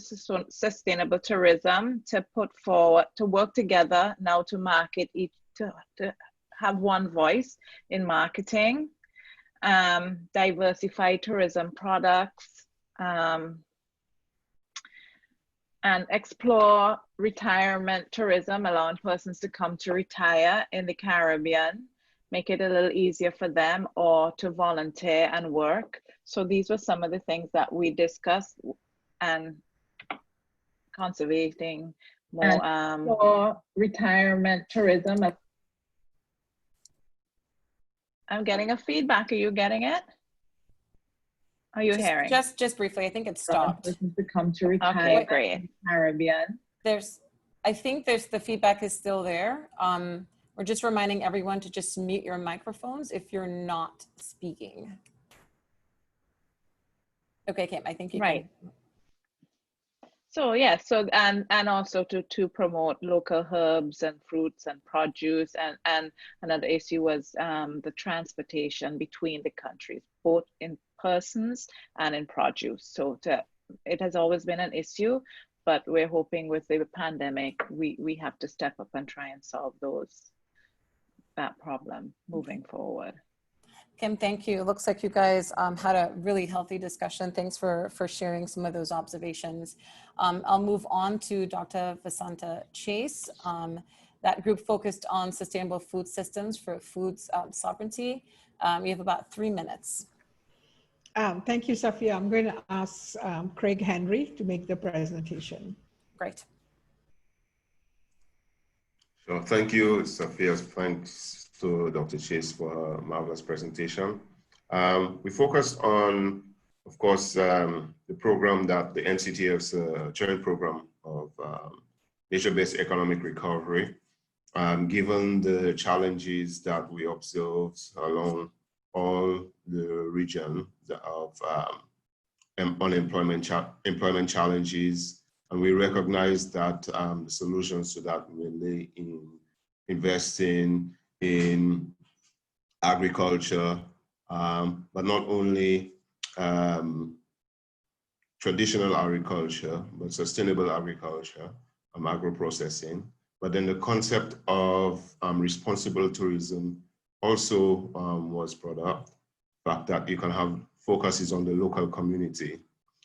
Sustainable Tourism to put forward, to work together now to market each, to have one voice in marketing. Diversify tourism products, and explore retirement tourism, allowing persons to come to retire in the Caribbean, make it a little easier for them or to volunteer and work. So these were some of the things that we discussed, and conservating more for retirement tourism. I'm getting a feedback. Are you getting it? Are you hearing? Just briefly, I think it stopped. To come to retire. Okay, great. Caribbean. I think the feedback is still there. We're just reminding everyone to just mute your microphones if you're not speaking. Okay, Kim, I think you can. So yeah, so and also to promote local herbs and fruits and produce, and another issue was the transportation between the countries, both in persons and in produce. So it has always been an issue, but we're hoping with the pandemic we have to step up and try and solve that problem moving forward. Kim, thank you. It looks like you guys had a really healthy discussion. Thanks for sharing some of those observations. I'll move on to Dr. Vasanta Chase. That group focused on sustainable food systems for food sovereignty. We have about 3 minutes. Thank you, Safiya. I'm going to ask Craig Henry to make the presentation. Great. So thank you, Safiya. Thanks to Dr. Chase for her marvelous presentation. We focused on, of course, the program that the NCTF's joint program of nature-based economic recovery, given the challenges that we observed along all the region of employment challenges, and we recognize that the solutions to that will lay in investing in agriculture, but not only traditional agriculture, but sustainable agriculture, agro-processing. But then the concept of responsible tourism also was brought up. The fact that you can have focuses on the local community.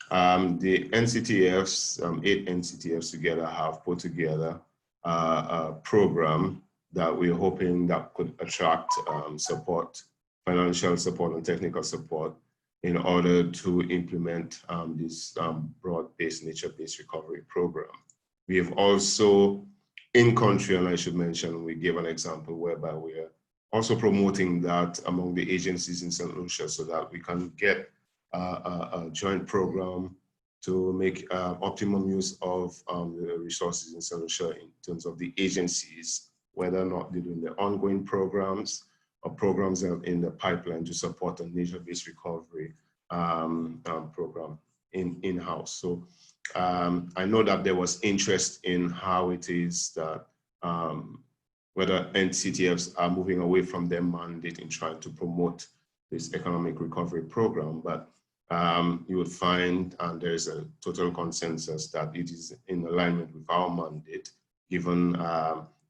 The NCTFs, 8 NCTFs together have put together a program that we're hoping that could attract support, financial support and technical support in order to implement this broad-based nature-based recovery program. We have also, in country, and I should mention, we gave an example whereby we are also promoting that among the agencies in St. Lucia so that we can get a joint program to make optimum use of the resources in St. Lucia in terms of the agencies, whether or not they're doing the ongoing programs or programs in the pipeline to support a nature-based recovery program in-house. So I know that there was interest in how it is that whether NCTFs are moving away from their mandate in trying to promote this economic recovery program, but you would find, and there is a total consensus that it is in alignment with our mandate, given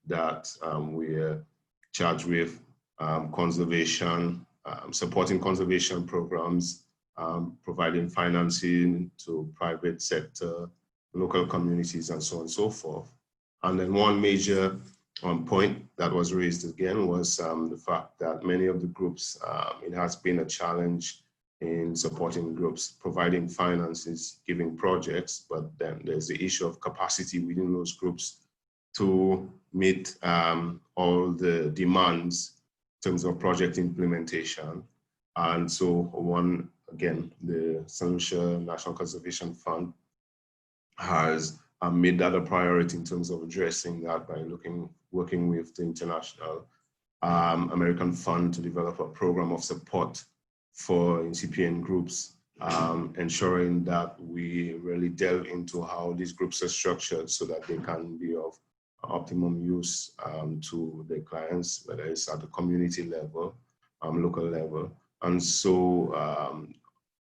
that we're charged with conservation, supporting conservation programs, providing financing to private sector, local communities, and so on and so forth. And then one major point that was raised again was the fact that many of the groups, it has been a challenge in supporting groups, providing finances, giving projects, but then there's the issue of capacity within those groups to meet all the demands in terms of project implementation. And so again, the St. Lucia National Conservation Fund has made that a priority in terms of addressing that by working with the International American Fund to develop a program of support for incipient groups, ensuring that we really delve into how these groups are structured so that they can be of optimum use to their clients, whether it's at the community level, local level. And so,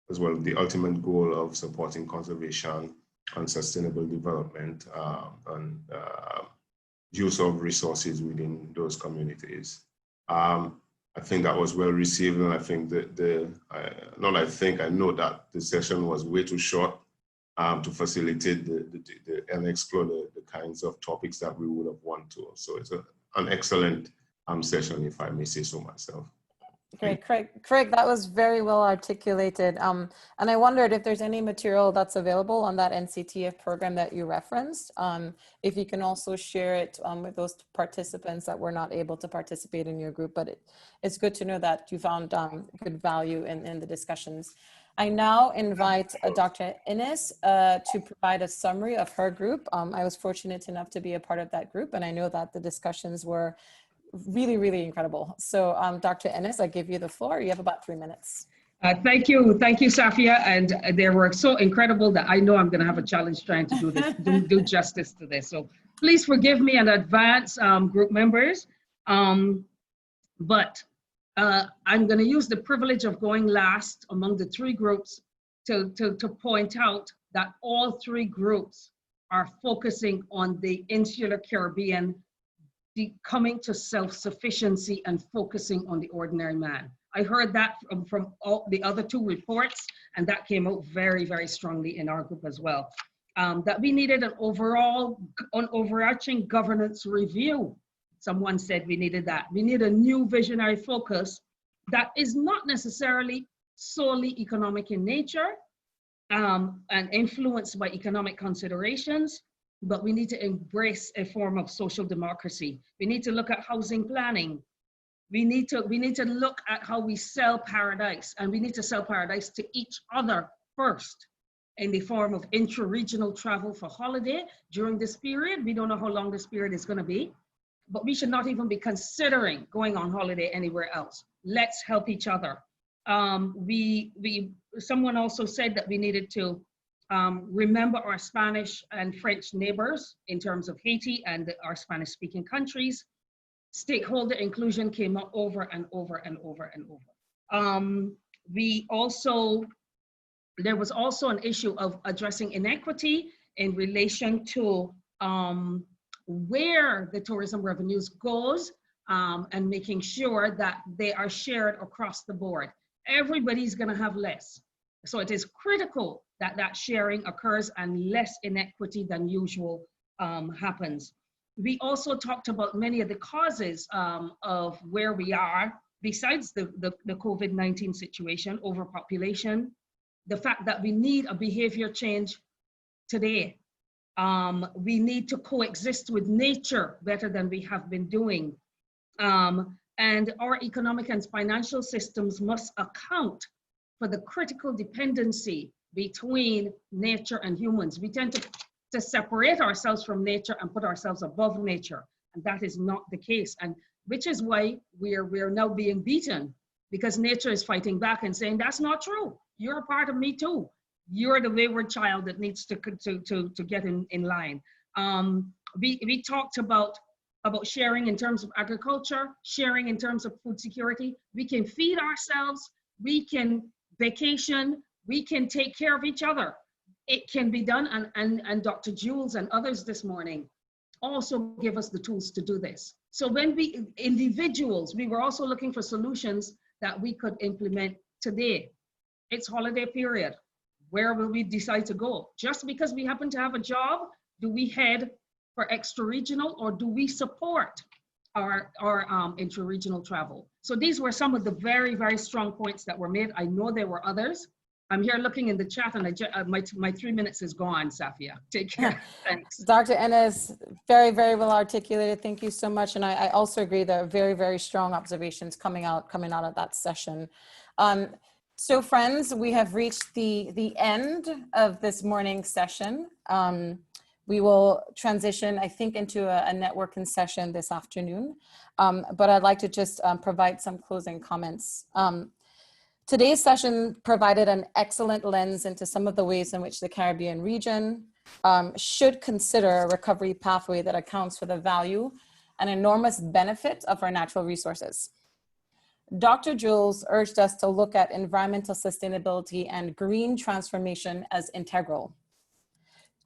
as well, the ultimate goal of supporting conservation and sustainable development and use of resources within those communities. I think that was well received, and I think that I know that the session was way too short to facilitate and explore the kinds of topics that we would have wanted to. So it's an excellent session, if I may say so myself. Great, Craig, that was very well articulated. And I wondered if there's any material that's available on that NCTF program that you referenced. If you can also share it with those participants that were not able to participate in your group, but it's good to know that you found good value in the discussions. I now invite Dr. Innes to provide a summary of her group. I was fortunate enough to be a part of that group, and I know that the discussions were really, really incredible. So Dr. Innes, I give you the floor. You have about 3 minutes. Thank you, Safiya. And they were so incredible that I know I'm gonna have a challenge trying to do this, do justice to this. So please forgive me in advance, group members. But I'm gonna use the privilege of going last among the 3 groups to point out that all 3 groups are focusing on the insular Caribbean coming to self-sufficiency and focusing on the ordinary man. I heard that from all the other 2 reports, and that came out very, very strongly in our group as well. That we needed an overarching governance review. Someone said we needed that. We need a new visionary focus that is not necessarily solely economic in nature and influenced by economic considerations, but we need to embrace a form of social democracy. We need to look at housing planning. We need to look at how we sell paradise, and we need to sell paradise to each other first in the form of intra-regional travel for holiday during this period. We don't know how long this period is gonna be, but we should not even be considering going on holiday anywhere else. Let's help each other. Someone also said that we needed to remember our Spanish and French neighbors in terms of Haiti and our Spanish-speaking countries. Stakeholder inclusion came up over and over and over and over. There was also an issue of addressing inequity in relation to where the tourism revenues goes and making sure that they are shared across the board. Everybody's gonna have less. So it is critical that that sharing occurs and less inequity than usual happens. We also talked about many of the causes of where we are, besides the COVID-19 situation, overpopulation, the fact that we need a behavior change today. We need to coexist with nature better than we have been doing. And our economic and financial systems must account for the critical dependency between nature and humans. We tend to separate ourselves from nature and put ourselves above nature, and that is not the case. And which is why we're now being beaten, because nature is fighting back and saying, that's not true. You're a part of me too. You're the wayward child that needs to get in line. We talked about about sharing in terms of agriculture, sharing in terms of food security. We can feed ourselves, we can vacation, we can take care of each other. It can be done, and Dr. Jules and others this morning also give us the tools to do this. So when we, individuals, we were also looking for solutions that we could implement today. It's holiday period. Where will we decide to go? Just because we happen to have a job, do we head for extra-regional, or do we support our intra-regional travel? So these were some of the very, very strong points that were made. I know there were others. I'm here looking in the chat, and my 3 minutes is gone, Safiya. Take care. Thanks. Dr. Ennis, very, very well articulated. Thank you so much. And I also agree there are very, very strong observations coming out of that session. So friends, we have reached the end of this morning's session. We will transition, I think, into a networking session this afternoon. But I'd like to just provide some closing comments. Today's session provided an excellent lens into some of the ways in which the Caribbean region should consider a recovery pathway that accounts for the value and enormous benefit of our natural resources. Dr. Jules urged us to look at environmental sustainability and green transformation as integral.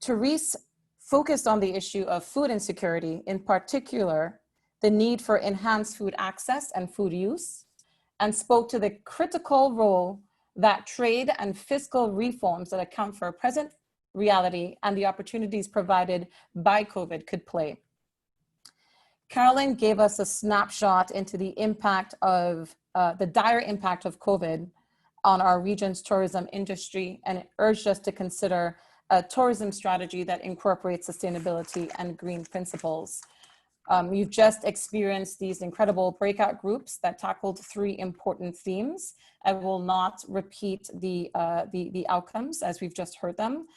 Therese focused on the issue of food insecurity, in particular, the need for enhanced food access and food use, and spoke to the critical role that trade and fiscal reforms that account for present reality and the opportunities provided by COVID could play. Karolin gave us a snapshot into the impact of the dire impact of COVID on our region's tourism industry, and urged us to consider a tourism strategy that incorporates sustainability and green principles. You've just experienced these incredible breakout groups that tackled 3 important themes. I will not repeat the outcomes as we've just heard them,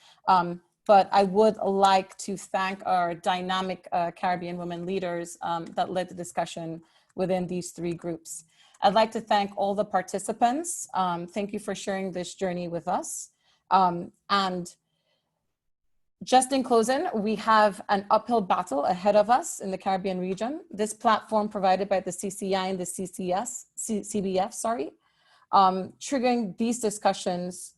but I would like to thank our dynamic Caribbean women leaders that led the discussion within these 3 groups. I'd like to thank all the participants. Thank you for sharing this journey with us. And just in closing, we have an uphill battle ahead of us in the Caribbean region. This platform provided by the CCI and the CBF, triggering these discussions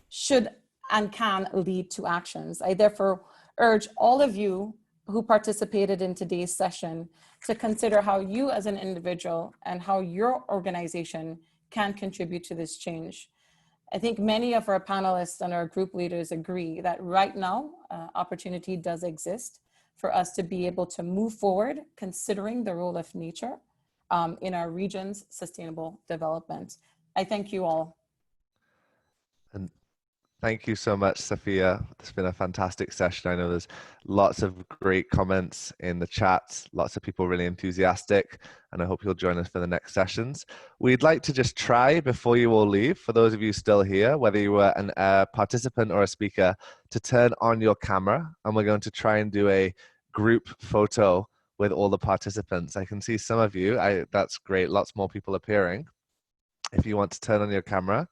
should and can lead to actions. I therefore urge all of you who participated in today's session to consider how you as an individual and how your organization can contribute to this change. I think many of our panelists and our group leaders agree that right now, opportunity does exist for us to be able to move forward, considering the role of nature in our region's sustainable development. I thank you all. And thank you so much, Safiya. It's been a fantastic session. I know there's lots of great comments in the chat, lots of people really enthusiastic, and I hope you'll join us for the next sessions. We'd like to just try, before you all leave, for those of you still here, whether you were a participant or a speaker, to turn on your camera, and we're going to try and do a group photo with all the participants. I can see some of you. That's great. Lots more people appearing. If you want to turn on your camera,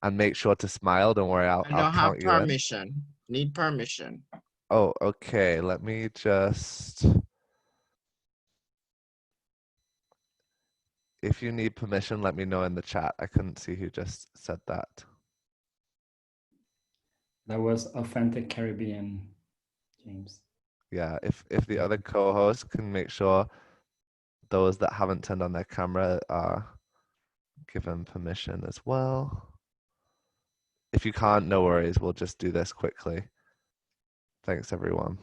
and make sure to smile. Don't worry, I'll count you in. Permission. Need permission. Oh, okay. Let me just. If you need permission, let me know in the chat. I couldn't see who just said that. That was Authentic Caribbean, James. Yeah, if the other co-hosts can make sure those that haven't turned on their camera are given permission as well. If you can't, no worries. We'll just do this quickly. Thanks, everyone.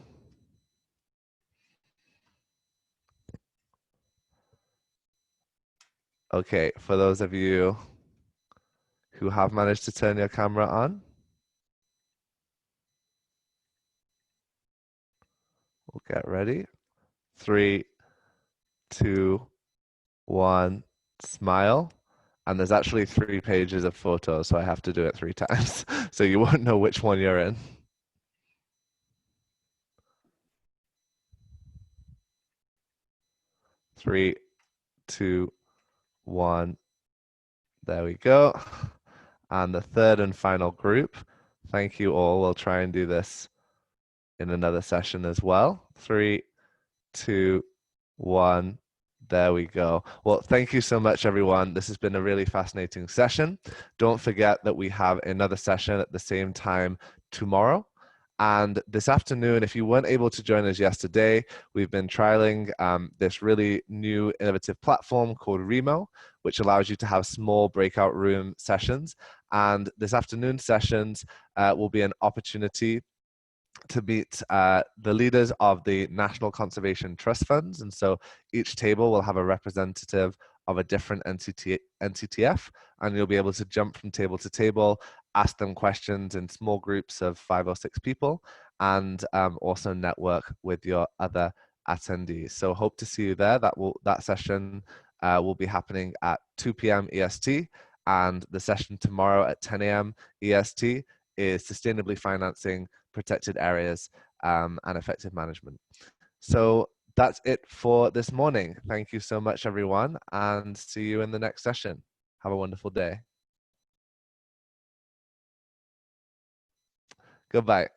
Okay, for those of you who have managed to turn your camera on, we'll get ready. 3, 2, 1, smile. And there's actually 3 pages of photos, so I have to do it 3 times. So you won't know which one you're in. Three, 2, 1. There we go. And the third and final group. Thank you all. We'll try and do this in another session as well. 3, 2, 1. There we go. Well, thank you so much, everyone. This has been a really fascinating session. Don't forget that we have another session at the same time tomorrow. And this afternoon, if you weren't able to join us yesterday, we've been trialing this really new innovative platform called Remo, which allows you to have small breakout room sessions. And this afternoon sessions will be an opportunity to meet the leaders of the National Conservation Trust Funds. And so each table will have a representative of a different NCTF, and you'll be able to jump from table to table, ask them questions in small groups of 5 or 6 people, and also network with your other attendees. So hope to see you there. That session will be happening at 2 p.m. EST, and the session tomorrow at 10 a.m. EST is sustainably financing protected areas and effective management. So that's it for this morning. Thank you so much, everyone, and see you in the next session. Have a wonderful day. Goodbye.